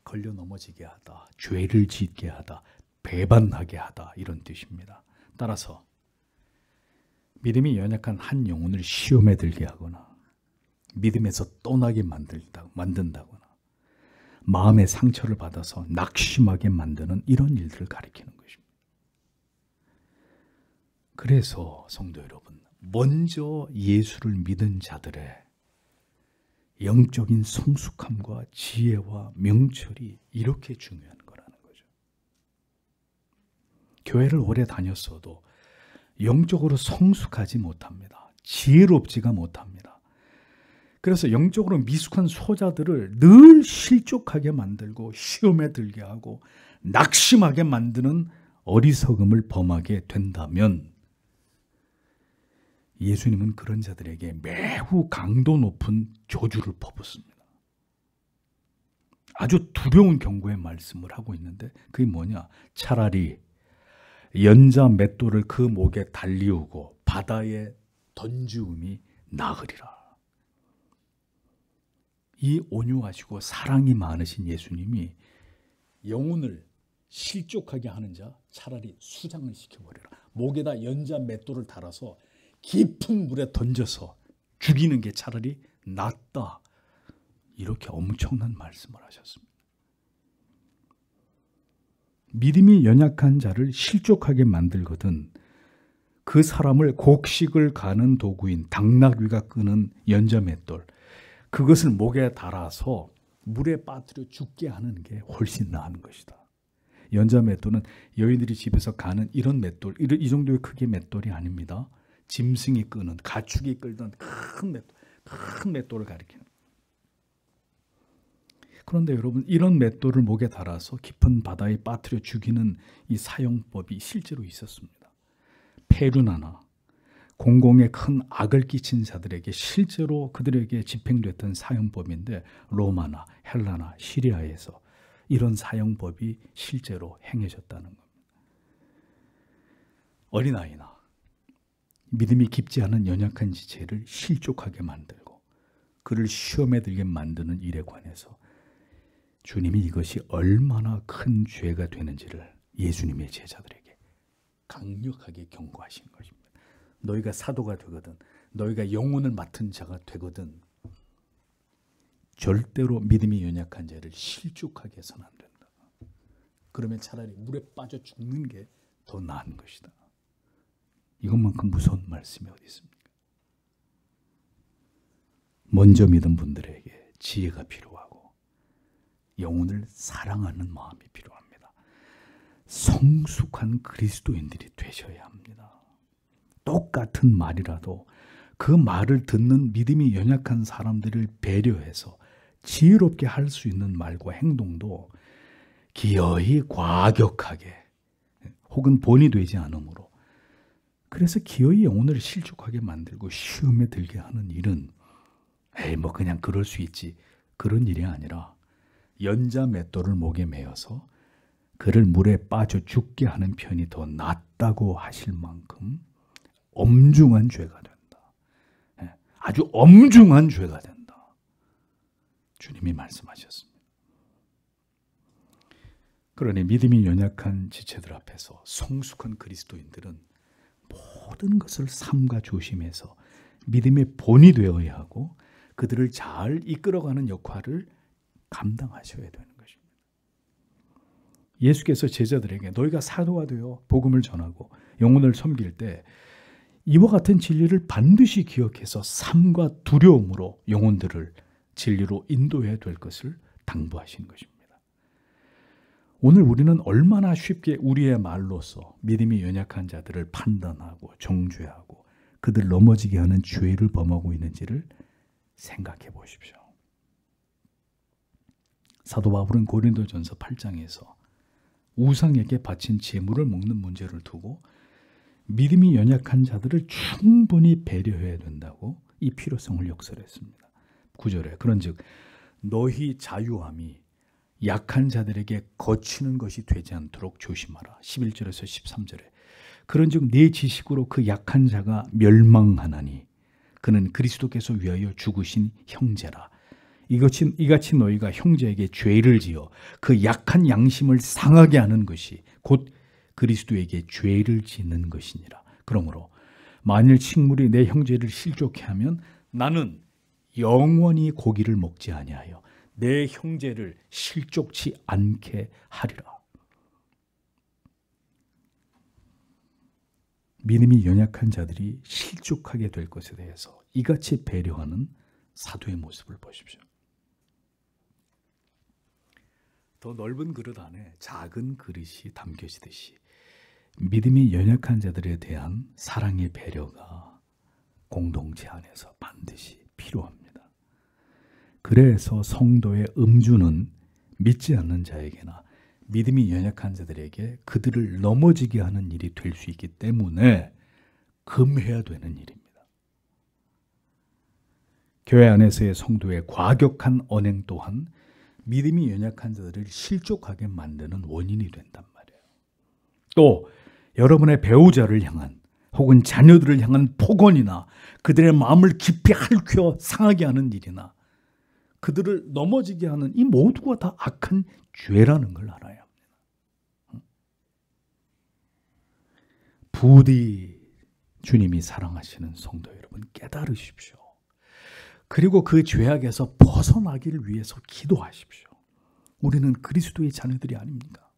걸려 넘어지게 하다, 죄를 짓게 하다, 배반하게 하다, 이런 뜻입니다. 따라서 믿음이 연약한 한 영혼을 시험에 들게 하거나 믿음에서 떠나게 만든다거나 마음의 상처를 받아서 낙심하게 만드는 이런 일들을 가리키는 것입니다. 그래서 성도 여러분, 먼저 예수를 믿은 자들의 영적인 성숙함과 지혜와 명철이 이렇게 중요한 거라는 거죠. 교회를 오래 다녔어도 영적으로 성숙하지 못합니다. 지혜롭지가 못합니다. 그래서 영적으로 미숙한 소자들을 늘 실족하게 만들고 시험에 들게 하고 낙심하게 만드는 어리석음을 범하게 된다면, 예수님은 그런 자들에게 매우 강도 높은 저주를 퍼붓습니다. 아주 두려운 경고의 말씀을 하고 있는데 그게 뭐냐? 차라리 연자 맷돌을 그 목에 달리우고 바다에 던지움이 나으리라. 이 온유하시고 사랑이 많으신 예수님이 영혼을 실족하게 하는 자 차라리 수장을 시켜버려라. 목에다 연자 맷돌을 달아서 깊은 물에 던져서 죽이는 게 차라리 낫다. 이렇게 엄청난 말씀을 하셨습니다. 믿음이 연약한 자를 실족하게 만들거든 그 사람을 곡식을 가는 도구인 당나귀가 끄는 연자 맷돌, 그것을 목에 달아서 물에 빠뜨려 죽게 하는 게 훨씬 나은 것이다. 연자 맷돌은 여인들이 집에서 가는 이런 맷돌, 이 정도의 크기의 맷돌이 아닙니다. 짐승이 끄는, 가축이 끌던 큰 맷돌을 가리키는. 그런데 여러분, 이런 맷돌을 목에 달아서 깊은 바다에 빠뜨려 죽이는 이 사용법이 실제로 있었습니다. 페루나나 공공에 큰 악을 끼친 자들에게 실제로 그들에게 집행됐던 사용법인데, 로마나 헬라나 시리아에서 이런 사용법이 실제로 행해졌다는 겁니다. 어린아이나 믿음이 깊지 않은 연약한 지체를 실족하게 만들고 그를 시험에 들게 만드는 일에 관해서 주님이 이것이 얼마나 큰 죄가 되는지를 예수님의 제자들에게 강력하게 경고하신 것입니다. 너희가 사도가 되거든, 너희가 영혼을 맡은 자가 되거든, 절대로 믿음이 연약한 자를 실족하게 해서는 안 된다. 그러면 차라리 물에 빠져 죽는 게 더 나은 것이다. 이것만큼 무서운 말씀이 어디 있습니까? 먼저 믿은 분들에게 지혜가 필요하고 영혼을 사랑하는 마음이 필요합니다. 성숙한 그리스도인들이 되셔야 합니다. 똑같은 말이라도 그 말을 듣는 믿음이 연약한 사람들을 배려해서 지혜롭게 할 수 있는 말과 행동도 기어이 과격하게 혹은 본이 되지 않으므로, 그래서 기어이 영혼을 실족하게 만들고 시험에 들게 하는 일은 뭐 그냥 그럴 수 있지, 그런 일이 아니라 연자 맷돌을 목에 매어서 그를 물에 빠져 죽게 하는 편이 더 낫다고 하실 만큼 엄중한 죄가 된다. 아주 엄중한 죄가 된다. 주님이 말씀하셨습니다. 그러니 믿음이 연약한 지체들 앞에서 성숙한 그리스도인들은 모든 것을 삼가 조심해서 믿음의 본이 되어야 하고 그들을 잘 이끌어가는 역할을 감당하셔야 되는 것입니다. 예수께서 제자들에게 너희가 사도가 되어 복음을 전하고 영혼을 섬길 때 이와 같은 진리를 반드시 기억해서 삶과 두려움으로 영혼들을 진리로 인도해야 될 것을 당부하신 것입니다. 오늘 우리는 얼마나 쉽게 우리의 말로서 믿음이 연약한 자들을 판단하고 정죄하고 그들 넘어지게 하는 죄를 범하고 있는지를 생각해 보십시오. 사도 바울은 고린도전서 8장에서 우상에게 바친 제물을 먹는 문제를 두고 믿음이 연약한 자들을 충분히 배려해야 된다고 이 필요성을 역설했습니다. 9절에 그런즉 너희 자유함이 약한 자들에게 거치는 것이 되지 않도록 조심하라. 11절에서 13절에 그런즉 네 지식으로 그 약한 자가 멸망하나니 그는 그리스도께서 위하여 죽으신 형제라. 이같이 너희가 형제에게 죄를 지어 그 약한 양심을 상하게 하는 것이 곧 그리스도에게 죄를 짓는 것이니라. 그러므로 만일 식물이 내 형제를 실족해 하면 나는 영원히 고기를 먹지 아니하여 내 형제를 실족치 않게 하리라. 믿음이 연약한 자들이 실족하게 될 것에 대해서 이같이 배려하는 사도의 모습을 보십시오. 더 넓은 그릇 안에 작은 그릇이 담겨지듯이 믿음이 연약한 자들에 대한 사랑의 배려가 공동체 안에서 반드시 필요합니다. 그래서 성도의 음주는 믿지 않는 자에게나 믿음이 연약한 자들에게 그들을 넘어지게 하는 일이 될 수 있기 때문에 금해야 되는 일입니다. 교회 안에서의 성도의 과격한 언행 또한 믿음이 연약한 자들을 실족하게 만드는 원인이 된단 말이에요. 또 여러분의 배우자를 향한 혹은 자녀들을 향한 폭언이나 그들의 마음을 깊이 핥혀 상하게 하는 일이나 그들을 넘어지게 하는 이 모두가 다 악한 죄라는 걸 알아야 합니다. 부디 주님이 사랑하시는 성도 여러분 깨달으십시오. 그리고 그 죄악에서 벗어나기를 위해서 기도하십시오. 우리는 그리스도의 자녀들이 아닙니까?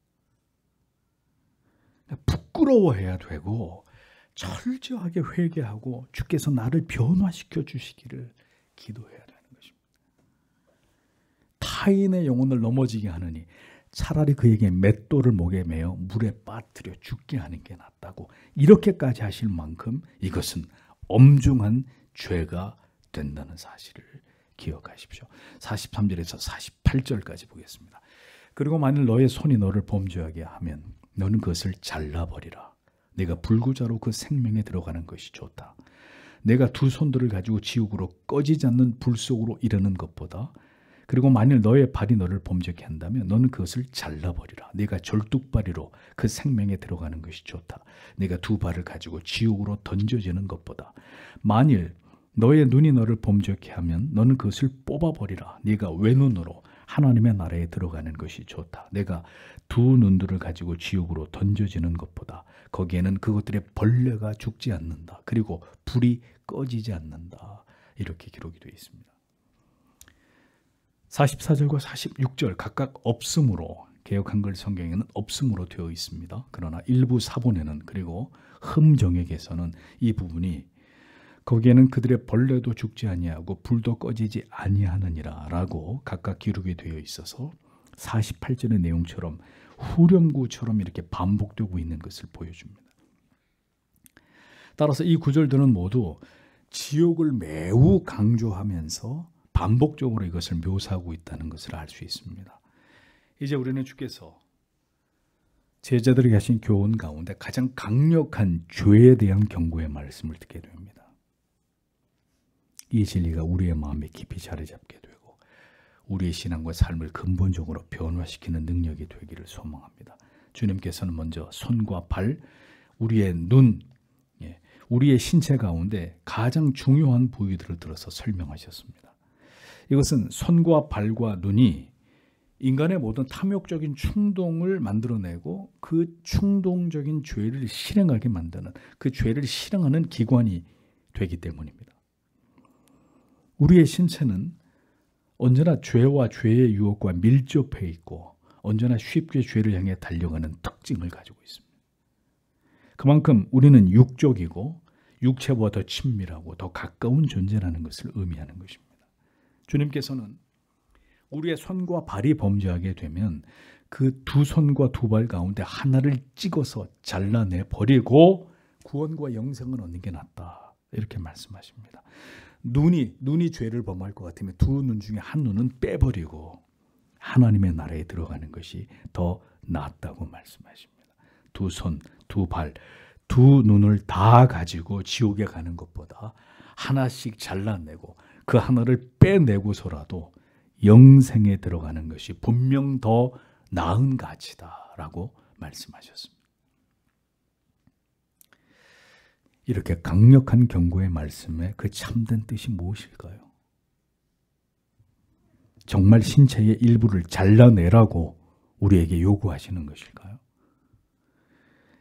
부끄러워해야 되고 철저하게 회개하고 주께서 나를 변화시켜 주시기를 기도해야 되는 것입니다. 타인의 영혼을 넘어지게 하느니 차라리 그에게 맷돌을 목에 매어 물에 빠뜨려 죽게 하는 게 낫다고 이렇게까지 하실 만큼 이것은 엄중한 죄가 된다는 사실을 기억하십시오. 43절에서 48절까지 보겠습니다. 그리고 만일 너의 손이 너를 범죄하게 하면 너는 그것을 잘라버리라. 내가 불구자로 그 생명에 들어가는 것이 좋다. 내가 두 손들을 가지고 지옥으로 꺼지지 않는 불 속으로 이르는 것보다 그리고 만일 너의 발이 너를 범죄케 한다면 너는 그것을 잘라버리라. 내가 절뚝발이로 그 생명에 들어가는 것이 좋다. 내가 두 발을 가지고 지옥으로 던져지는 것보다 만일 너의 눈이 너를 범죄케 하면 너는 그것을 뽑아버리라. 네가 외눈으로 하나님의 나라에 들어가는 것이 좋다. 내가 두 눈들을 가지고 지옥으로 던져지는 것보다 거기에는 그것들의 벌레가 죽지 않는다. 그리고 불이 꺼지지 않는다. 이렇게 기록이 되어 있습니다. 44절과 46절 각각 없음으로 개역 한글 성경에는 없음으로 되어 있습니다. 그러나 일부 사본에는 그리고 흠정역에서는 이 부분이 거기에는 그들의 벌레도 죽지 아니하고 불도 꺼지지 아니하느니라 라고 각각 기록이 되어 있어서 48절의 내용처럼 후렴구처럼 이렇게 반복되고 있는 것을 보여줍니다. 따라서 이 구절들은 모두 지옥을 매우 강조하면서 반복적으로 이것을 묘사하고 있다는 것을 알 수 있습니다. 이제 우리는 주께서 제자들에게 하신 교훈 가운데 가장 강력한 죄에 대한 경고의 말씀을 듣게 됩니다. 이 진리가 우리의 마음에 깊이 자리 잡게 되고 우리의 신앙과 삶을 근본적으로 변화시키는 능력이 되기를 소망합니다. 주님께서는 먼저 손과 발, 우리의 눈, 우리의 신체 가운데 가장 중요한 부위들을 들어서 설명하셨습니다. 이것은 손과 발과 눈이 인간의 모든 탐욕적인 충동을 만들어내고 그 충동적인 죄를 실행하게 만드는 그 죄를 실행하는 기관이 되기 때문입니다. 우리의 신체는 언제나 죄와 죄의 유혹과 밀접해 있고 언제나 쉽게 죄를 향해 달려가는 특징을 가지고 있습니다. 그만큼 우리는 육적이고 육체와 더 친밀하고 더 가까운 존재라는 것을 의미하는 것입니다. 주님께서는 우리의 손과 발이 범죄하게 되면 그 두 손과 두 발 가운데 하나를 찍어서 잘라내 버리고 구원과 영생을 얻는 게 낫다. 이렇게 말씀하십니다. 눈이 죄를 범할 것 같으면 두 눈 중에 한 눈은 빼버리고 하나님의 나라에 들어가는 것이 더 낫다고 말씀하십니다. 두 손, 두 발, 두 눈을 다 가지고 지옥에 가는 것보다 하나씩 잘라내고 그 하나를 빼내고서라도 영생에 들어가는 것이 분명 더 나은 가치다라고 말씀하셨습니다. 이렇게 강력한 경고의 말씀에 그 참된 뜻이 무엇일까요? 정말 신체의 일부를 잘라내라고 우리에게 요구하시는 것일까요?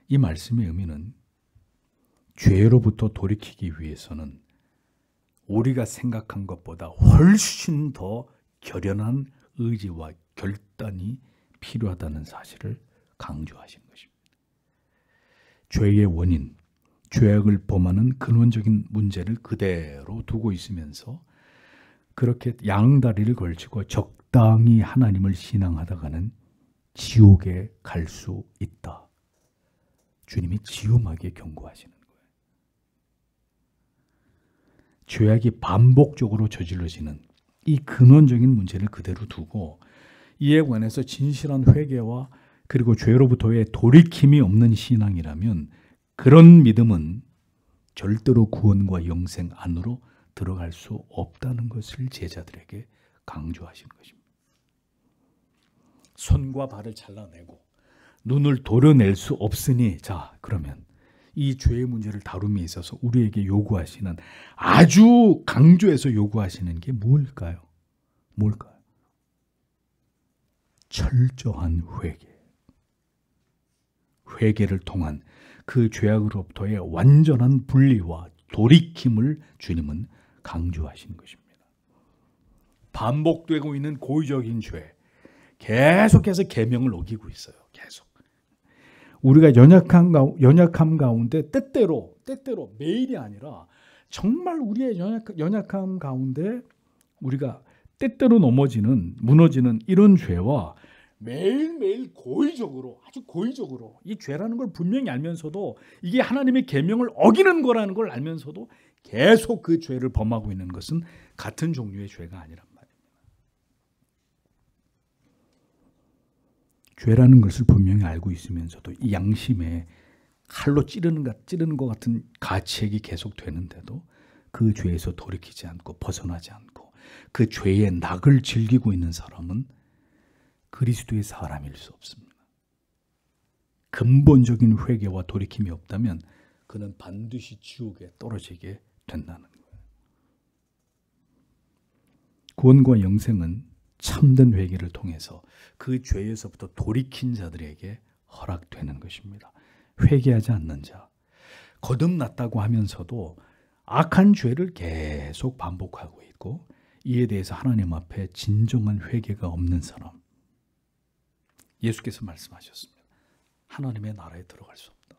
이 말씀의 의미는 죄로부터 돌이키기 위해서는 우리가 생각한 것보다 훨씬 더 결연한 의지와 결단이 필요하다는 사실을 강조하시는 것입니다. 죄의 원인, 죄악을 범하는 근원적인 문제를 그대로 두고 있으면서 그렇게 양다리를 걸치고 적당히 하나님을 신앙하다가는 지옥에 갈 수 있다. 주님이 지엄하게 경고하시는 거예요. 죄악이 반복적으로 저질러지는 이 근원적인 문제를 그대로 두고 이에 관해서 진실한 회개와 그리고 죄로부터의 돌이킴이 없는 신앙이라면 그런 믿음은 절대로 구원과 영생 안으로 들어갈 수 없다는 것을 제자들에게 강조하시는 것입니다. 손과 발을 잘라내고 눈을 도려낼 수 없으니 자 그러면 이 죄의 문제를 다룸에 있어서 우리에게 요구하시는 아주 강조해서 요구하시는 게 뭘까요? 뭘까요? 철저한 회개. 회개를 통한 그 죄악으로부터의 완전한 분리와 돌이킴을 주님은 강조하신 것입니다. 반복되고 있는 고의적인 죄, 계속해서 계명을 어기고 있어요. 계속. 우리가 연약함 가운데 때때로 매일이 아니라 정말 우리의 연약함 가운데 우리가 때때로 무너지는 이런 죄와 매일매일 고의적으로, 아주 고의적으로 이 죄라는 걸 분명히 알면서도 이게 하나님의 계명을 어기는 거라는 걸 알면서도 계속 그 죄를 범하고 있는 것은 같은 종류의 죄가 아니란 말입니다. 죄라는 것을 분명히 알고 있으면서도 이 양심에 칼로 찌르는 것 같은 가책이 계속 되는데도 그 죄에서 돌이키지 않고 벗어나지 않고 그 죄의 낙을 즐기고 있는 사람은 그리스도의 사람일 수 없습니다. 근본적인 회개와 돌이킴이 없다면 그는 반드시 지옥에 떨어지게 된다는 거예요. 구원과 영생은 참된 회개를 통해서 그 죄에서부터 돌이킨 자들에게 허락되는 것입니다. 회개하지 않는 자, 거듭났다고 하면서도 악한 죄를 계속 반복하고 있고 이에 대해서 하나님 앞에 진정한 회개가 없는 사람, 예수께서 말씀하셨습니다. 하나님의 나라에 들어갈 수 없다.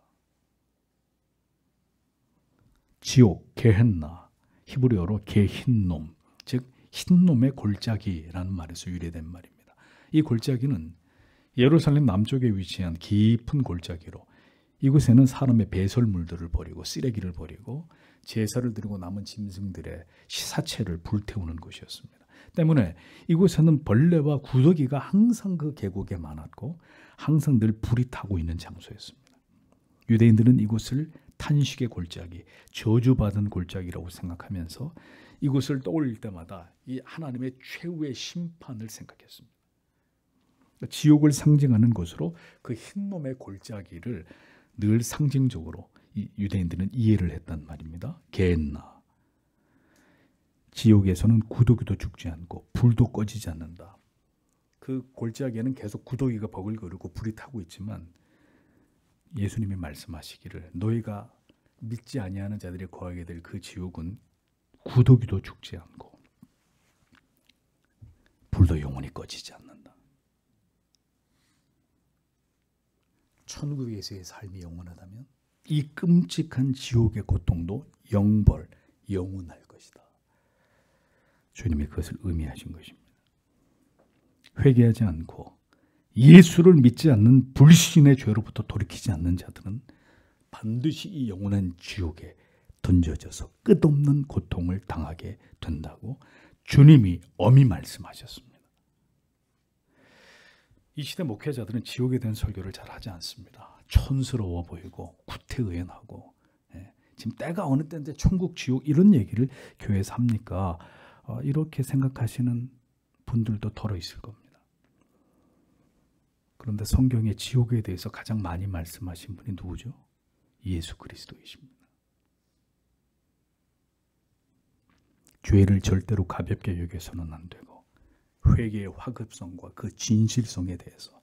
지옥, 게헨나, 히브리어로 게힌놈, 즉 흰놈의 골짜기라는 말에서 유래된 말입니다. 이 골짜기는 예루살렘 남쪽에 위치한 깊은 골짜기로 이곳에는 사람의 배설물들을 버리고 쓰레기를 버리고 제사를 드리고 남은 짐승들의 사체를 불태우는 곳이었습니다. 때문에 이곳에는 벌레와 구더기가 항상 그 계곡에 많았고 항상 늘 불이 타고 있는 장소였습니다. 유대인들은 이곳을 탄식의 골짜기, 저주받은 골짜기라고 생각하면서 이곳을 떠올릴 때마다 이 하나님의 최후의 심판을 생각했습니다. 지옥을 상징하는 곳으로 그 흰놈의 골짜기를 늘 상징적으로 이 유대인들은 이해를 했단 말입니다. 게헨나. 지옥에서는 구더기도 죽지 않고 불도 꺼지지 않는다. 그 골짜기에는 계속 구더기가 버글거리고 불이 타고 있지만 예수님이 말씀하시기를 너희가 믿지 아니하는 자들이 거하게 될 그 지옥은 구더기도 죽지 않고 불도 영원히 꺼지지 않는다. 천국에서의 삶이 영원하다면 이 끔찍한 지옥의 고통도 영원할 것이다. 주님이 그것을 의미하신 것입니다. 회개하지 않고 예수를 믿지 않는 불신의 죄로부터 돌이키지 않는 자들은 반드시 이 영원한 지옥에 던져져서 끝없는 고통을 당하게 된다고 주님이 엄히 말씀하셨습니다. 이 시대 목회자들은 지옥에 대한 설교를 잘 하지 않습니다. 촌스러워 보이고 구태의연하고 지금 때가 어느 때인데 천국 지옥 이런 얘기를 교회에서 합니까? 이렇게 생각하시는 분들도 덜어 있을 겁니다. 그런데 성경에 지옥에 대해서 가장 많이 말씀하신 분이 누구죠? 예수 그리스도이십니다. 죄를 절대로 가볍게 여겨서는 안 되고 회개의 화급성과 그 진실성에 대해서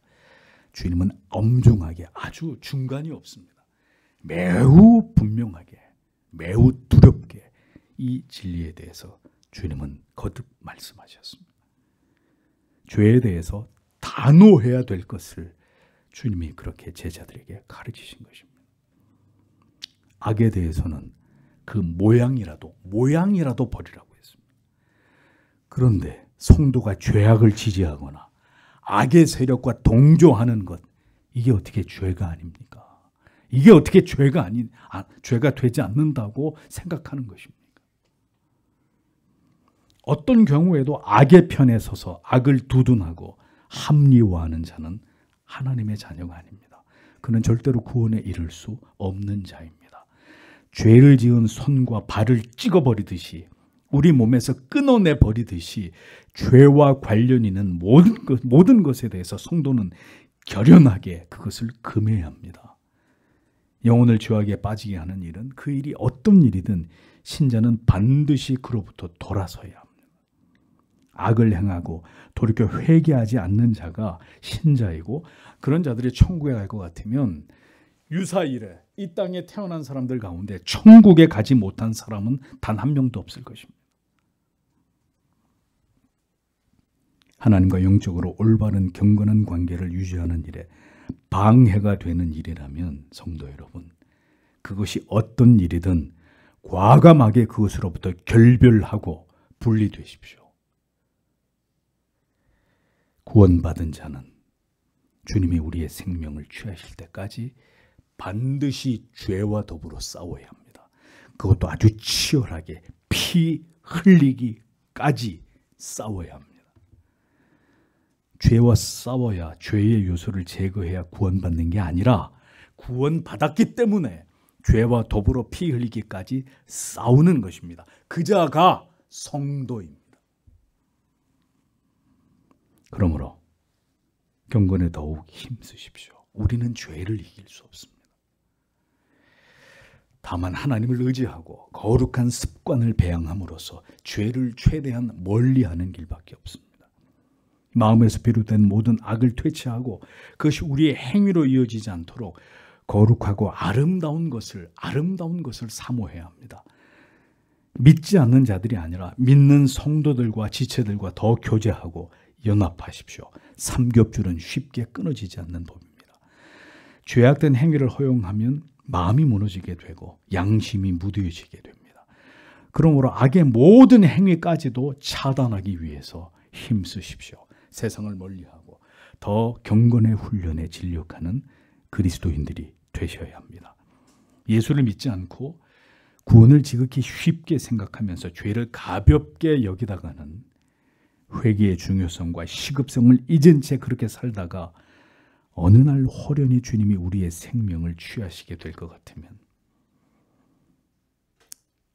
주님은 엄중하게 아주 중간이 없습니다. 매우 분명하게 매우 두렵게 이 진리에 대해서 주님은 거듭 말씀하셨습니다. 죄에 대해서 단호해야 될 것을 주님이 그렇게 제자들에게 가르치신 것입니다. 악에 대해서는 그 모양이라도 버리라고 했습니다. 그런데 성도가 죄악을 지지하거나 악의 세력과 동조하는 것, 이게 어떻게 죄가 아닙니까? 이게 어떻게 죄가 되지 않는다고 생각하는 것입니까? 어떤 경우에도 악의 편에 서서 악을 두둔하고 합리화하는 자는 하나님의 자녀가 아닙니다. 그는 절대로 구원에 이를 수 없는 자입니다. 죄를 지은 손과 발을 찍어버리듯이 우리 몸에서 끊어내 버리듯이 죄와 관련 있는 모든 것에 대해서 성도는 결연하게 그것을 금해야 합니다. 영혼을 죄악에 빠지게 하는 일은 그 일이 어떤 일이든 신자는 반드시 그로부터 돌아서야 합니다. 악을 행하고 돌이켜 회개하지 않는 자가 신자이고 그런 자들이 천국에 갈 것 같으면 유사일에 이 땅에 태어난 사람들 가운데 천국에 가지 못한 사람은 단 한 명도 없을 것입니다. 하나님과 영적으로 올바른 경건한 관계를 유지하는 일에 방해가 되는 일이라면 성도 여러분, 그것이 어떤 일이든 과감하게 그것으로부터 결별하고 분리되십시오. 구원받은 자는 주님이 우리의 생명을 취하실 때까지 반드시 죄와 더불어 싸워야 합니다. 그것도 아주 치열하게 피 흘리기까지 싸워야 합니다. 죄와 싸워야 죄의 요소를 제거해야 구원받는 게 아니라 구원받았기 때문에 죄와 더불어 피 흘리기까지 싸우는 것입니다. 그 자가 성도입니다. 그러므로 경건에 더욱 힘쓰십시오. 우리는 죄를 이길 수 없습니다. 다만 하나님을 의지하고 거룩한 습관을 배양함으로써 죄를 최대한 멀리하는 길밖에 없습니다. 마음에서 비롯된 모든 악을 퇴치하고 그것이 우리의 행위로 이어지지 않도록 거룩하고 아름다운 것을 사모해야 합니다. 믿지 않는 자들이 아니라 믿는 성도들과 지체들과 더 교제하고 연합하십시오. 삼겹줄은 쉽게 끊어지지 않는 법입니다. 죄악된 행위를 허용하면 마음이 무너지게 되고 양심이 무뎌지게 됩니다. 그러므로 악의 모든 행위까지도 차단하기 위해서 힘쓰십시오. 세상을 멀리하고 더 경건의 훈련에 진력하는 그리스도인들이 되셔야 합니다. 예수를 믿지 않고 구원을 지극히 쉽게 생각하면서 죄를 가볍게 여기다가는 회개의 중요성과 시급성을 잊은 채 그렇게 살다가 어느 날 호련히 주님이 우리의 생명을 취하시게 될 것 같으면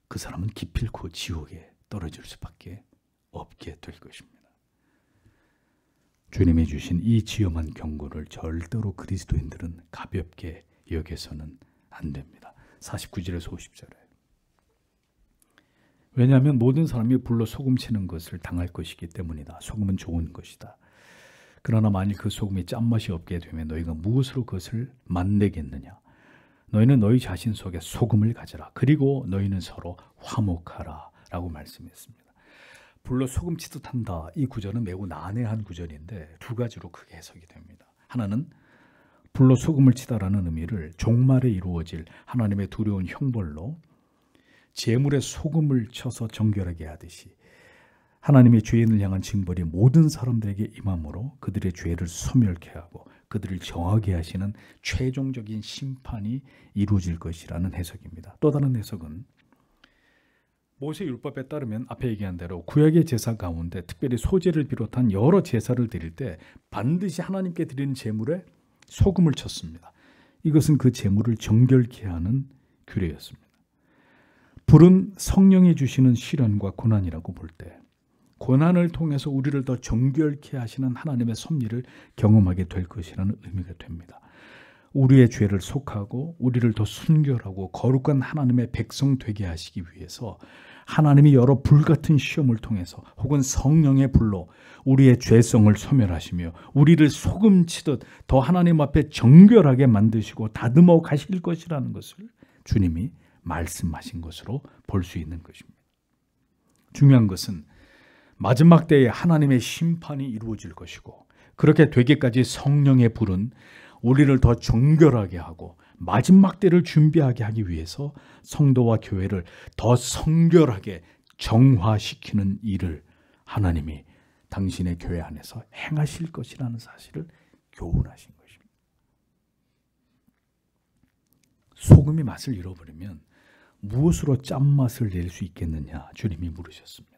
그 사람은 기필코 지옥에 떨어질 수밖에 없게 될 것입니다. 주님이 주신 이 지엄한 경고를 절대로 그리스도인들은 가볍게 여겨서는 안 됩니다. 49절에서 50절에 왜냐하면 모든 사람이 불로 소금 치는 것을 당할 것이기 때문이다. 소금은 좋은 것이다. 그러나 만일 그 소금이 짠맛이 없게 되면 너희가 무엇으로 그것을 맛내겠느냐. 너희는 너희 자신 속에 소금을 가져라. 그리고 너희는 서로 화목하라 라고 말씀했습니다. 불로 소금 치듯 한다. 이 구절은 매우 난해한 구절인데 두 가지로 크게 해석이 됩니다. 하나는 불로 소금을 치다라는 의미를 종말에 이루어질 하나님의 두려운 형벌로 재물에 소금을 쳐서 정결하게 하듯이 하나님의 죄인을 향한 징벌이 모든 사람들에게 임함으로 그들의 죄를 소멸케 하고 그들을 정하게 하시는 최종적인 심판이 이루어질 것이라는 해석입니다. 또 다른 해석은 모세 율법에 따르면 앞에 얘기한 대로 구약의 제사 가운데 특별히 소제를 비롯한 여러 제사를 드릴 때 반드시 하나님께 드리는 제물에 소금을 쳤습니다. 이것은 그 제물을 정결케 하는 규례였습니다. 불은 성령이 주시는 시련과 고난이라고 볼 때 고난을 통해서 우리를 더 정결케 하시는 하나님의 섭리를 경험하게 될 것이라는 의미가 됩니다. 우리의 죄를 속하고 우리를 더 순결하고 거룩한 하나님의 백성 되게 하시기 위해서 하나님이 여러 불같은 시험을 통해서 혹은 성령의 불로 우리의 죄성을 소멸하시며 우리를 소금치듯 더 하나님 앞에 정결하게 만드시고 다듬어 가실 것이라는 것을 주님이 말씀하신 것으로 볼 수 있는 것입니다. 중요한 것은 마지막 때에 하나님의 심판이 이루어질 것이고 그렇게 되기까지 성령의 불은 우리를 더 정결하게 하고 마지막 때를 준비하게 하기 위해서 성도와 교회를 더 성결하게 정화시키는 일을 하나님이 당신의 교회 안에서 행하실 것이라는 사실을 교훈하신 것입니다. 소금이 맛을 잃어버리면 무엇으로 짠맛을 낼 수 있겠느냐 주님이 물으셨습니다.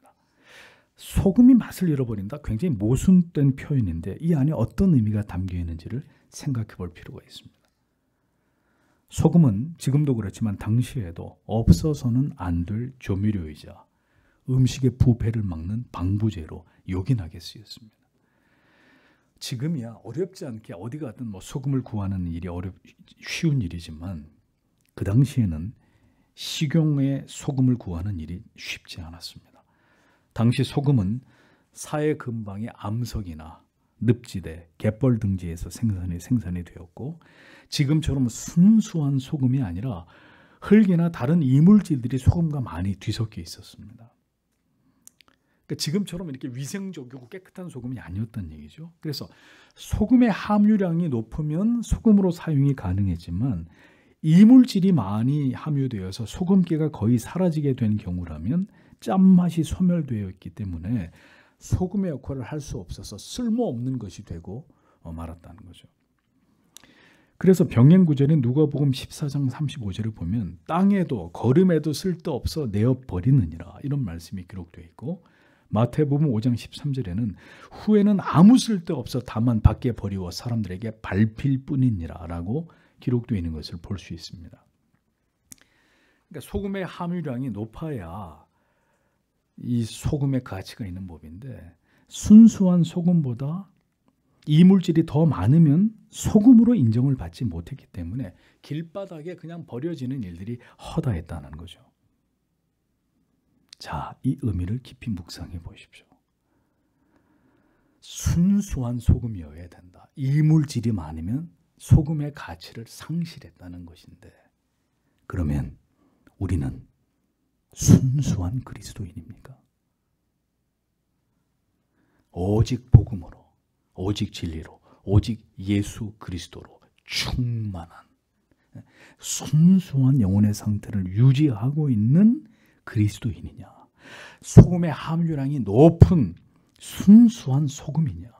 소금이 맛을 잃어버린다 굉장히 모순된 표현인데 이 안에 어떤 의미가 담겨 있는지를 생각해 볼 필요가 있습니다. 소금은 지금도 그렇지만 당시에도 없어서는 안 될 조미료이자 음식의 부패를 막는 방부제로 요긴하게 쓰였습니다. 지금이야 어렵지 않게 어디 가든 소금을 구하는 일이 쉬운 일이지만 그 당시에는 식용의 소금을 구하는 일이 쉽지 않았습니다. 당시 소금은 사해 근방의 암석이나 늪지대, 갯벌 등지에서 생산이 되었고 지금처럼 순수한 소금이 아니라 흙이나 다른 이물질들이 소금과 많이 뒤섞여 있었습니다. 그러니까 지금처럼 이렇게 위생적이고 깨끗한 소금이 아니었던 얘기죠. 그래서 소금의 함유량이 높으면 소금으로 사용이 가능했지만 이물질이 많이 함유되어서 소금기가 거의 사라지게 된 경우라면 짠맛이 소멸되어 있기 때문에 소금의 역할을 할 수 없어서 쓸모없는 것이 되고 말았다는 거죠. 그래서 병행구절인 누가복음 14장 35절을 보면 땅에도 거름에도 쓸데없어 내어버리느니라 이런 말씀이 기록되어 있고 마태복음 5장 13절에는 후에는 아무 쓸데없어 다만 밖에 버리워 사람들에게 밟힐 뿐이니라 라고 기록되어 있는 것을 볼 수 있습니다. 그러니까 소금의 함유량이 높아야 이 소금의 가치가 있는 법인데 순수한 소금보다 이물질이 더 많으면 소금으로 인정을 받지 못했기 때문에 길바닥에 그냥 버려지는 일들이 허다했다는 거죠. 자, 이 의미를 깊이 묵상해 보십시오. 순수한 소금이어야 된다. 이물질이 많으면 소금의 가치를 상실했다는 것인데 그러면 우리는 순수한 그리스도인입니까? 오직 복음으로, 오직 진리로, 오직 예수 그리스도로 충만한 순수한 영혼의 상태를 유지하고 있는 그리스도인이냐? 소금의 함유량이 높은 순수한 소금이냐?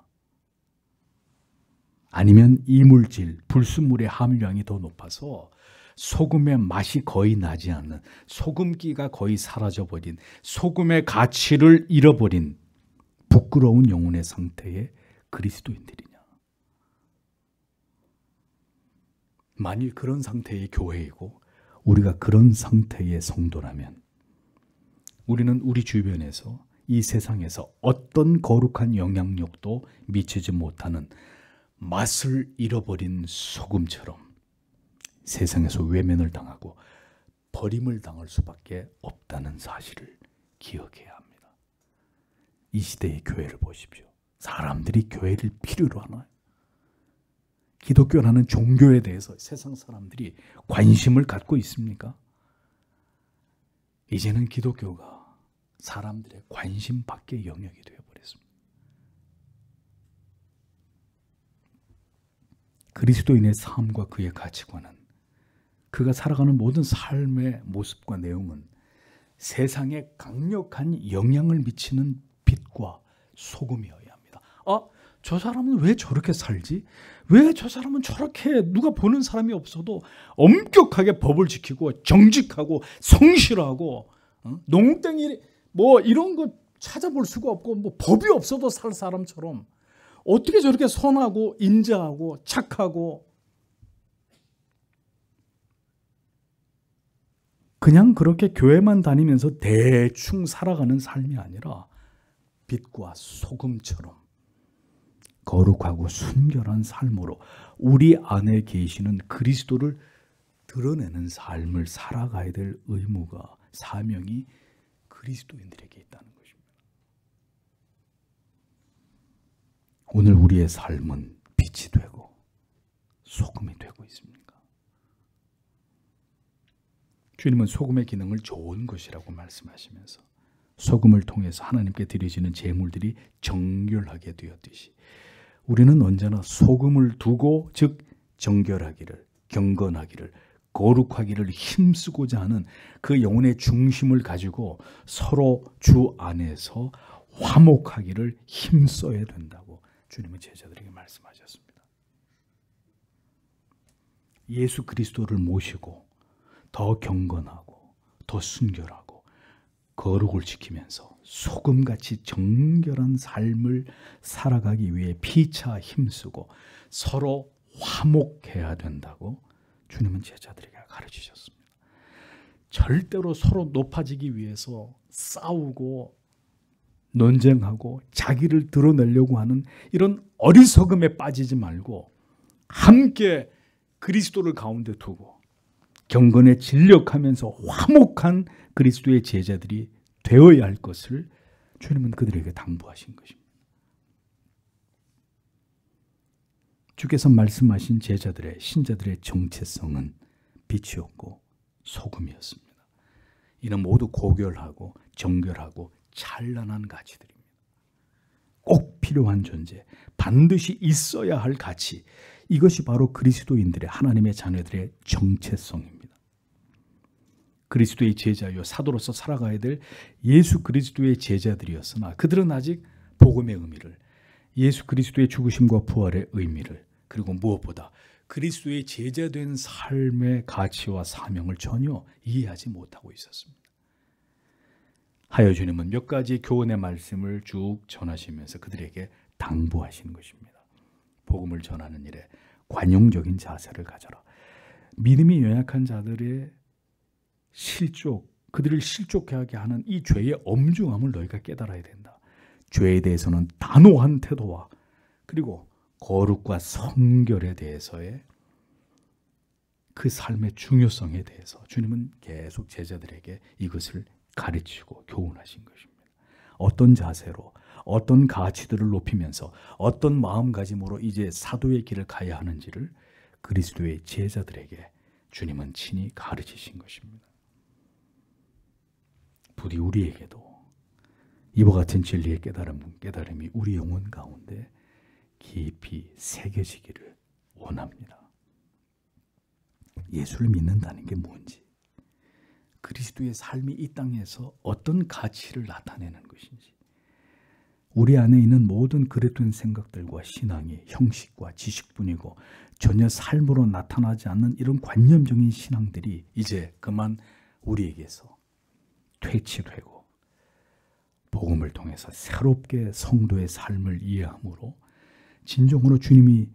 아니면 이물질, 불순물의 함유량이 더 높아서 소금의 맛이 거의 나지 않는, 소금기가 거의 사라져버린, 소금의 가치를 잃어버린 부끄러운 영혼의 상태의 그리스도인들이냐? 만일 그런 상태의 교회이고 우리가 그런 상태의 성도라면 우리는 우리 주변에서 이 세상에서 어떤 거룩한 영향력도 미치지 못하는 맛을 잃어버린 소금처럼 세상에서 외면을 당하고 버림을 당할 수밖에 없다는 사실을 기억해야 합니다. 이 시대의 교회를 보십시오. 사람들이 교회를 필요로 하나요? 기독교라는 종교에 대해서 세상 사람들이 관심을 갖고 있습니까? 이제는 기독교가 사람들의 관심 밖의 영역이 되어버렸습니다. 그리스도인의 삶과 그의 가치관은, 그가 살아가는 모든 삶의 모습과 내용은 세상에 강력한 영향을 미치는 빛과 소금이어야 합니다. 저 사람은 왜 저렇게 살지? 왜 저 사람은 저렇게 누가 보는 사람이 없어도 엄격하게 법을 지키고 정직하고 성실하고 농땡이 뭐 이런 거 찾아볼 수가 없고 뭐 법이 없어도 살 사람처럼 어떻게 저렇게 선하고 인자하고 착하고 그냥 그렇게 교회만 다니면서 대충 살아가는 삶이 아니라 빛과 소금처럼 거룩하고 순결한 삶으로 우리 안에 계시는 그리스도를 드러내는 삶을 살아가야 될 의무가, 사명이 그리스도인들에게 있다는 것입니다. 오늘 우리의 삶은 빛이 되고 소금이 되고 있습니까? 주님은 소금의 기능을 좋은 것이라고 말씀하시면서 소금을 통해서 하나님께 드려지는 제물들이 정결하게 되었듯이 우리는 언제나 소금을 두고, 즉 정결하기를, 경건하기를, 거룩하기를 힘쓰고자 하는 그 영혼의 중심을 가지고 서로 주 안에서 화목하기를 힘써야 된다고 주님은 제자들에게 말씀하셨습니다. 예수 그리스도를 모시고 더 경건하고 더 순결하고 거룩을 지키면서 소금같이 정결한 삶을 살아가기 위해 피차 힘쓰고 서로 화목해야 된다고 주님은 제자들에게 가르치셨습니다. 절대로 서로 높아지기 위해서 싸우고 논쟁하고 자기를 드러내려고 하는 이런 어리석음에 빠지지 말고 함께 그리스도를 가운데 두고 경건에 진력하면서 화목한 그리스도의 제자들이 되어야 할 것을 주님은 그들에게 당부하신 것입니다. 주께서 말씀하신 제자들의 신자들의 정체성은 빛이었고 소금이었습니다. 이는 모두 고결하고 정결하고 찬란한 가치들입니다. 꼭 필요한 존재, 반드시 있어야 할 가치, 이것이 바로 그리스도인들의, 하나님의 자녀들의 정체성입니다. 그리스도의 제자요 사도로서 살아가야 될 예수 그리스도의 제자들이었으나 그들은 아직 복음의 의미를, 예수 그리스도의 죽으심과 부활의 의미를, 그리고 무엇보다 그리스도의 제자된 삶의 가치와 사명을 전혀 이해하지 못하고 있었습니다. 하여 주님은 몇 가지 교훈의 말씀을 쭉 전하시면서 그들에게 당부하시는 것입니다. 복음을 전하는 일에 관용적인 자세를 가져라. 믿음이 연약한 자들의 실족, 그들을 실족하게 하는 이 죄의 엄중함을 너희가 깨달아야 된다. 죄에 대해서는 단호한 태도와 그리고 거룩과 성결에 대해서의 그 삶의 중요성에 대해서 주님은 계속 제자들에게 이것을 가르치고 교훈하신 것입니다. 어떤 자세로, 어떤 가치들을 높이면서 어떤 마음가짐으로 이제 사도의 길을 가야 하는지를 그리스도의 제자들에게 주님은 친히 가르치신 것입니다. 부디 우리에게도 이와 같은 진리의 깨달음이 우리 영혼 가운데 깊이 새겨지기를 원합니다. 예수를 믿는다는 게 뭔지, 그리스도의 삶이 이 땅에서 어떤 가치를 나타내는 것인지, 우리 안에 있는 모든 그릇된 생각들과 신앙이 형식과 지식뿐이고 전혀 삶으로 나타나지 않는 이런 관념적인 신앙들이 이제 그만 우리에게서 퇴치되고 복음을 통해서 새롭게 성도의 삶을 이해함으로 진정으로 주님이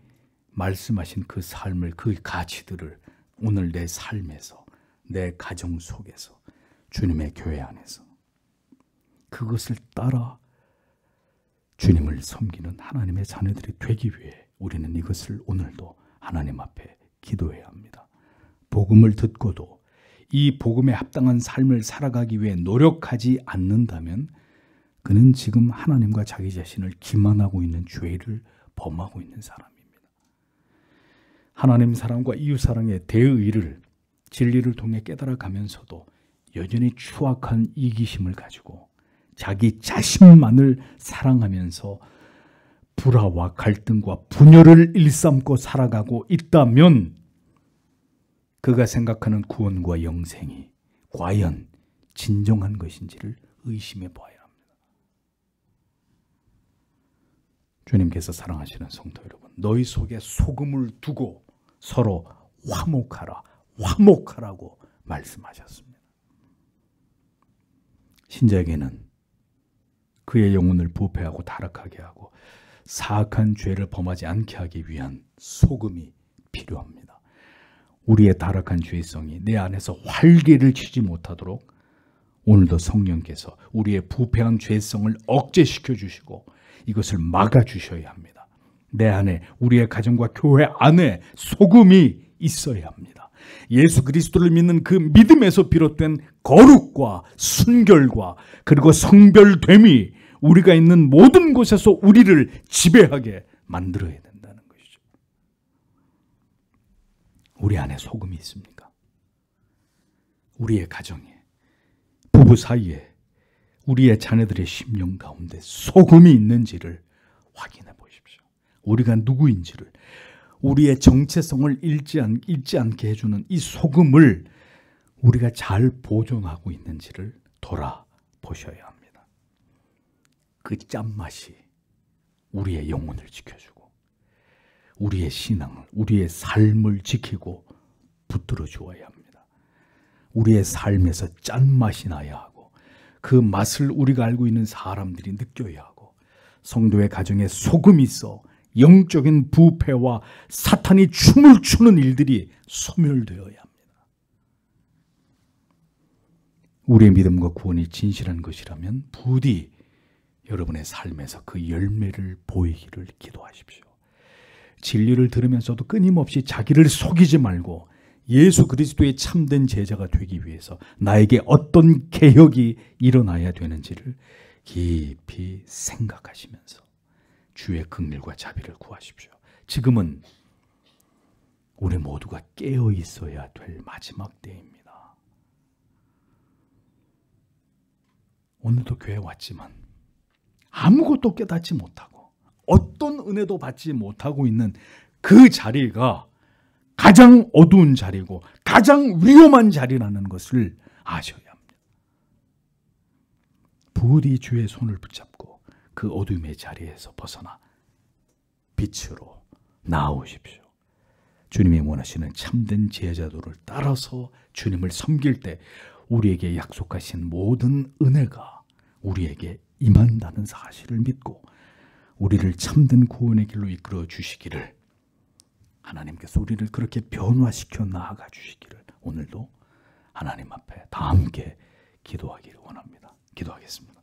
말씀하신 그 삶을, 그 가치들을 오늘 내 삶에서, 내 가정 속에서, 주님의 교회 안에서 그것을 따라 주님을 섬기는 하나님의 자녀들이 되기 위해 우리는 이것을 오늘도 하나님 앞에 기도해야 합니다. 복음을 듣고도 이 복음에 합당한 삶을 살아가기 위해 노력하지 않는다면 그는 지금 하나님과 자기 자신을 기만하고 있는 죄를 범하고 있는 사람입니다. 하나님 사랑과 이웃 사랑의 대의를 진리를 통해 깨달아가면서도 여전히 추악한 이기심을 가지고 자기 자신만을 사랑하면서 불화와 갈등과 분열을 일삼고 살아가고 있다면 그가 생각하는 구원과 영생이 과연 진정한 것인지를 의심해 봐야 합니다. 주님께서 사랑하시는 성도 여러분, 너희 속에 소금을 두고 서로 화목하라, 화목하라고 말씀하셨습니다. 신자에게는 그의 영혼을 부패하고 타락하게 하고 사악한 죄를 범하지 않게 하기 위한 소금이 필요합니다. 우리의 타락한 죄성이 내 안에서 활기를 치지 못하도록 오늘도 성령께서 우리의 부패한 죄성을 억제시켜 주시고 이것을 막아 주셔야 합니다. 내 안에, 우리의 가정과 교회 안에 소금이 있어야 합니다. 예수 그리스도를 믿는 그 믿음에서 비롯된 거룩과 순결과 그리고 성별됨이 우리가 있는 모든 곳에서 우리를 지배하게 만들어야 된다는 것이죠. 우리 안에 소금이 있습니까? 우리의 가정에, 부부 사이에, 우리의 자녀들의 심령 가운데 소금이 있는지를 확인해 보십시오. 우리가 누구인지를, 우리의 정체성을 잃지 않게 해주는 이 소금을 우리가 잘 보존하고 있는지를 돌아보셔야 합니다. 그 짠맛이 우리의 영혼을 지켜주고 우리의 신앙을, 우리의 삶을 지키고 붙들어 주어야 합니다. 우리의 삶에서 짠맛이 나야 하고 그 맛을 우리가 알고 있는 사람들이 느껴야 하고 성도의 가정에 소금이 있어 영적인 부패와 사탄이 춤을 추는 일들이 소멸되어야 합니다. 우리의 믿음과 구원이 진실한 것이라면 부디 여러분의 삶에서 그 열매를 보이기를 기도하십시오. 진리를 들으면서도 끊임없이 자기를 속이지 말고 예수 그리스도의 참된 제자가 되기 위해서 나에게 어떤 개혁이 일어나야 되는지를 깊이 생각하시면서 주의 긍휼과 자비를 구하십시오. 지금은 우리 모두가 깨어 있어야 될 마지막 때입니다. 오늘도 교회 왔지만 아무것도 깨닫지 못하고 어떤 은혜도 받지 못하고 있는 그 자리가 가장 어두운 자리고 가장 위험한 자리라는 것을 아셔야 합니다. 부디 주의 손을 붙잡고 그 어둠의 자리에서 벗어나 빛으로 나아오십시오. 주님이 원하시는 참된 제자도를 따라서 주님을 섬길 때 우리에게 약속하신 모든 은혜가 우리에게 임한다는 사실을 믿고 우리를 참된 구원의 길로 이끌어 주시기를, 하나님께서 우리를 그렇게 변화시켜 나아가 주시기를 오늘도 하나님 앞에 다 함께 기도하기를 원합니다. 기도하겠습니다.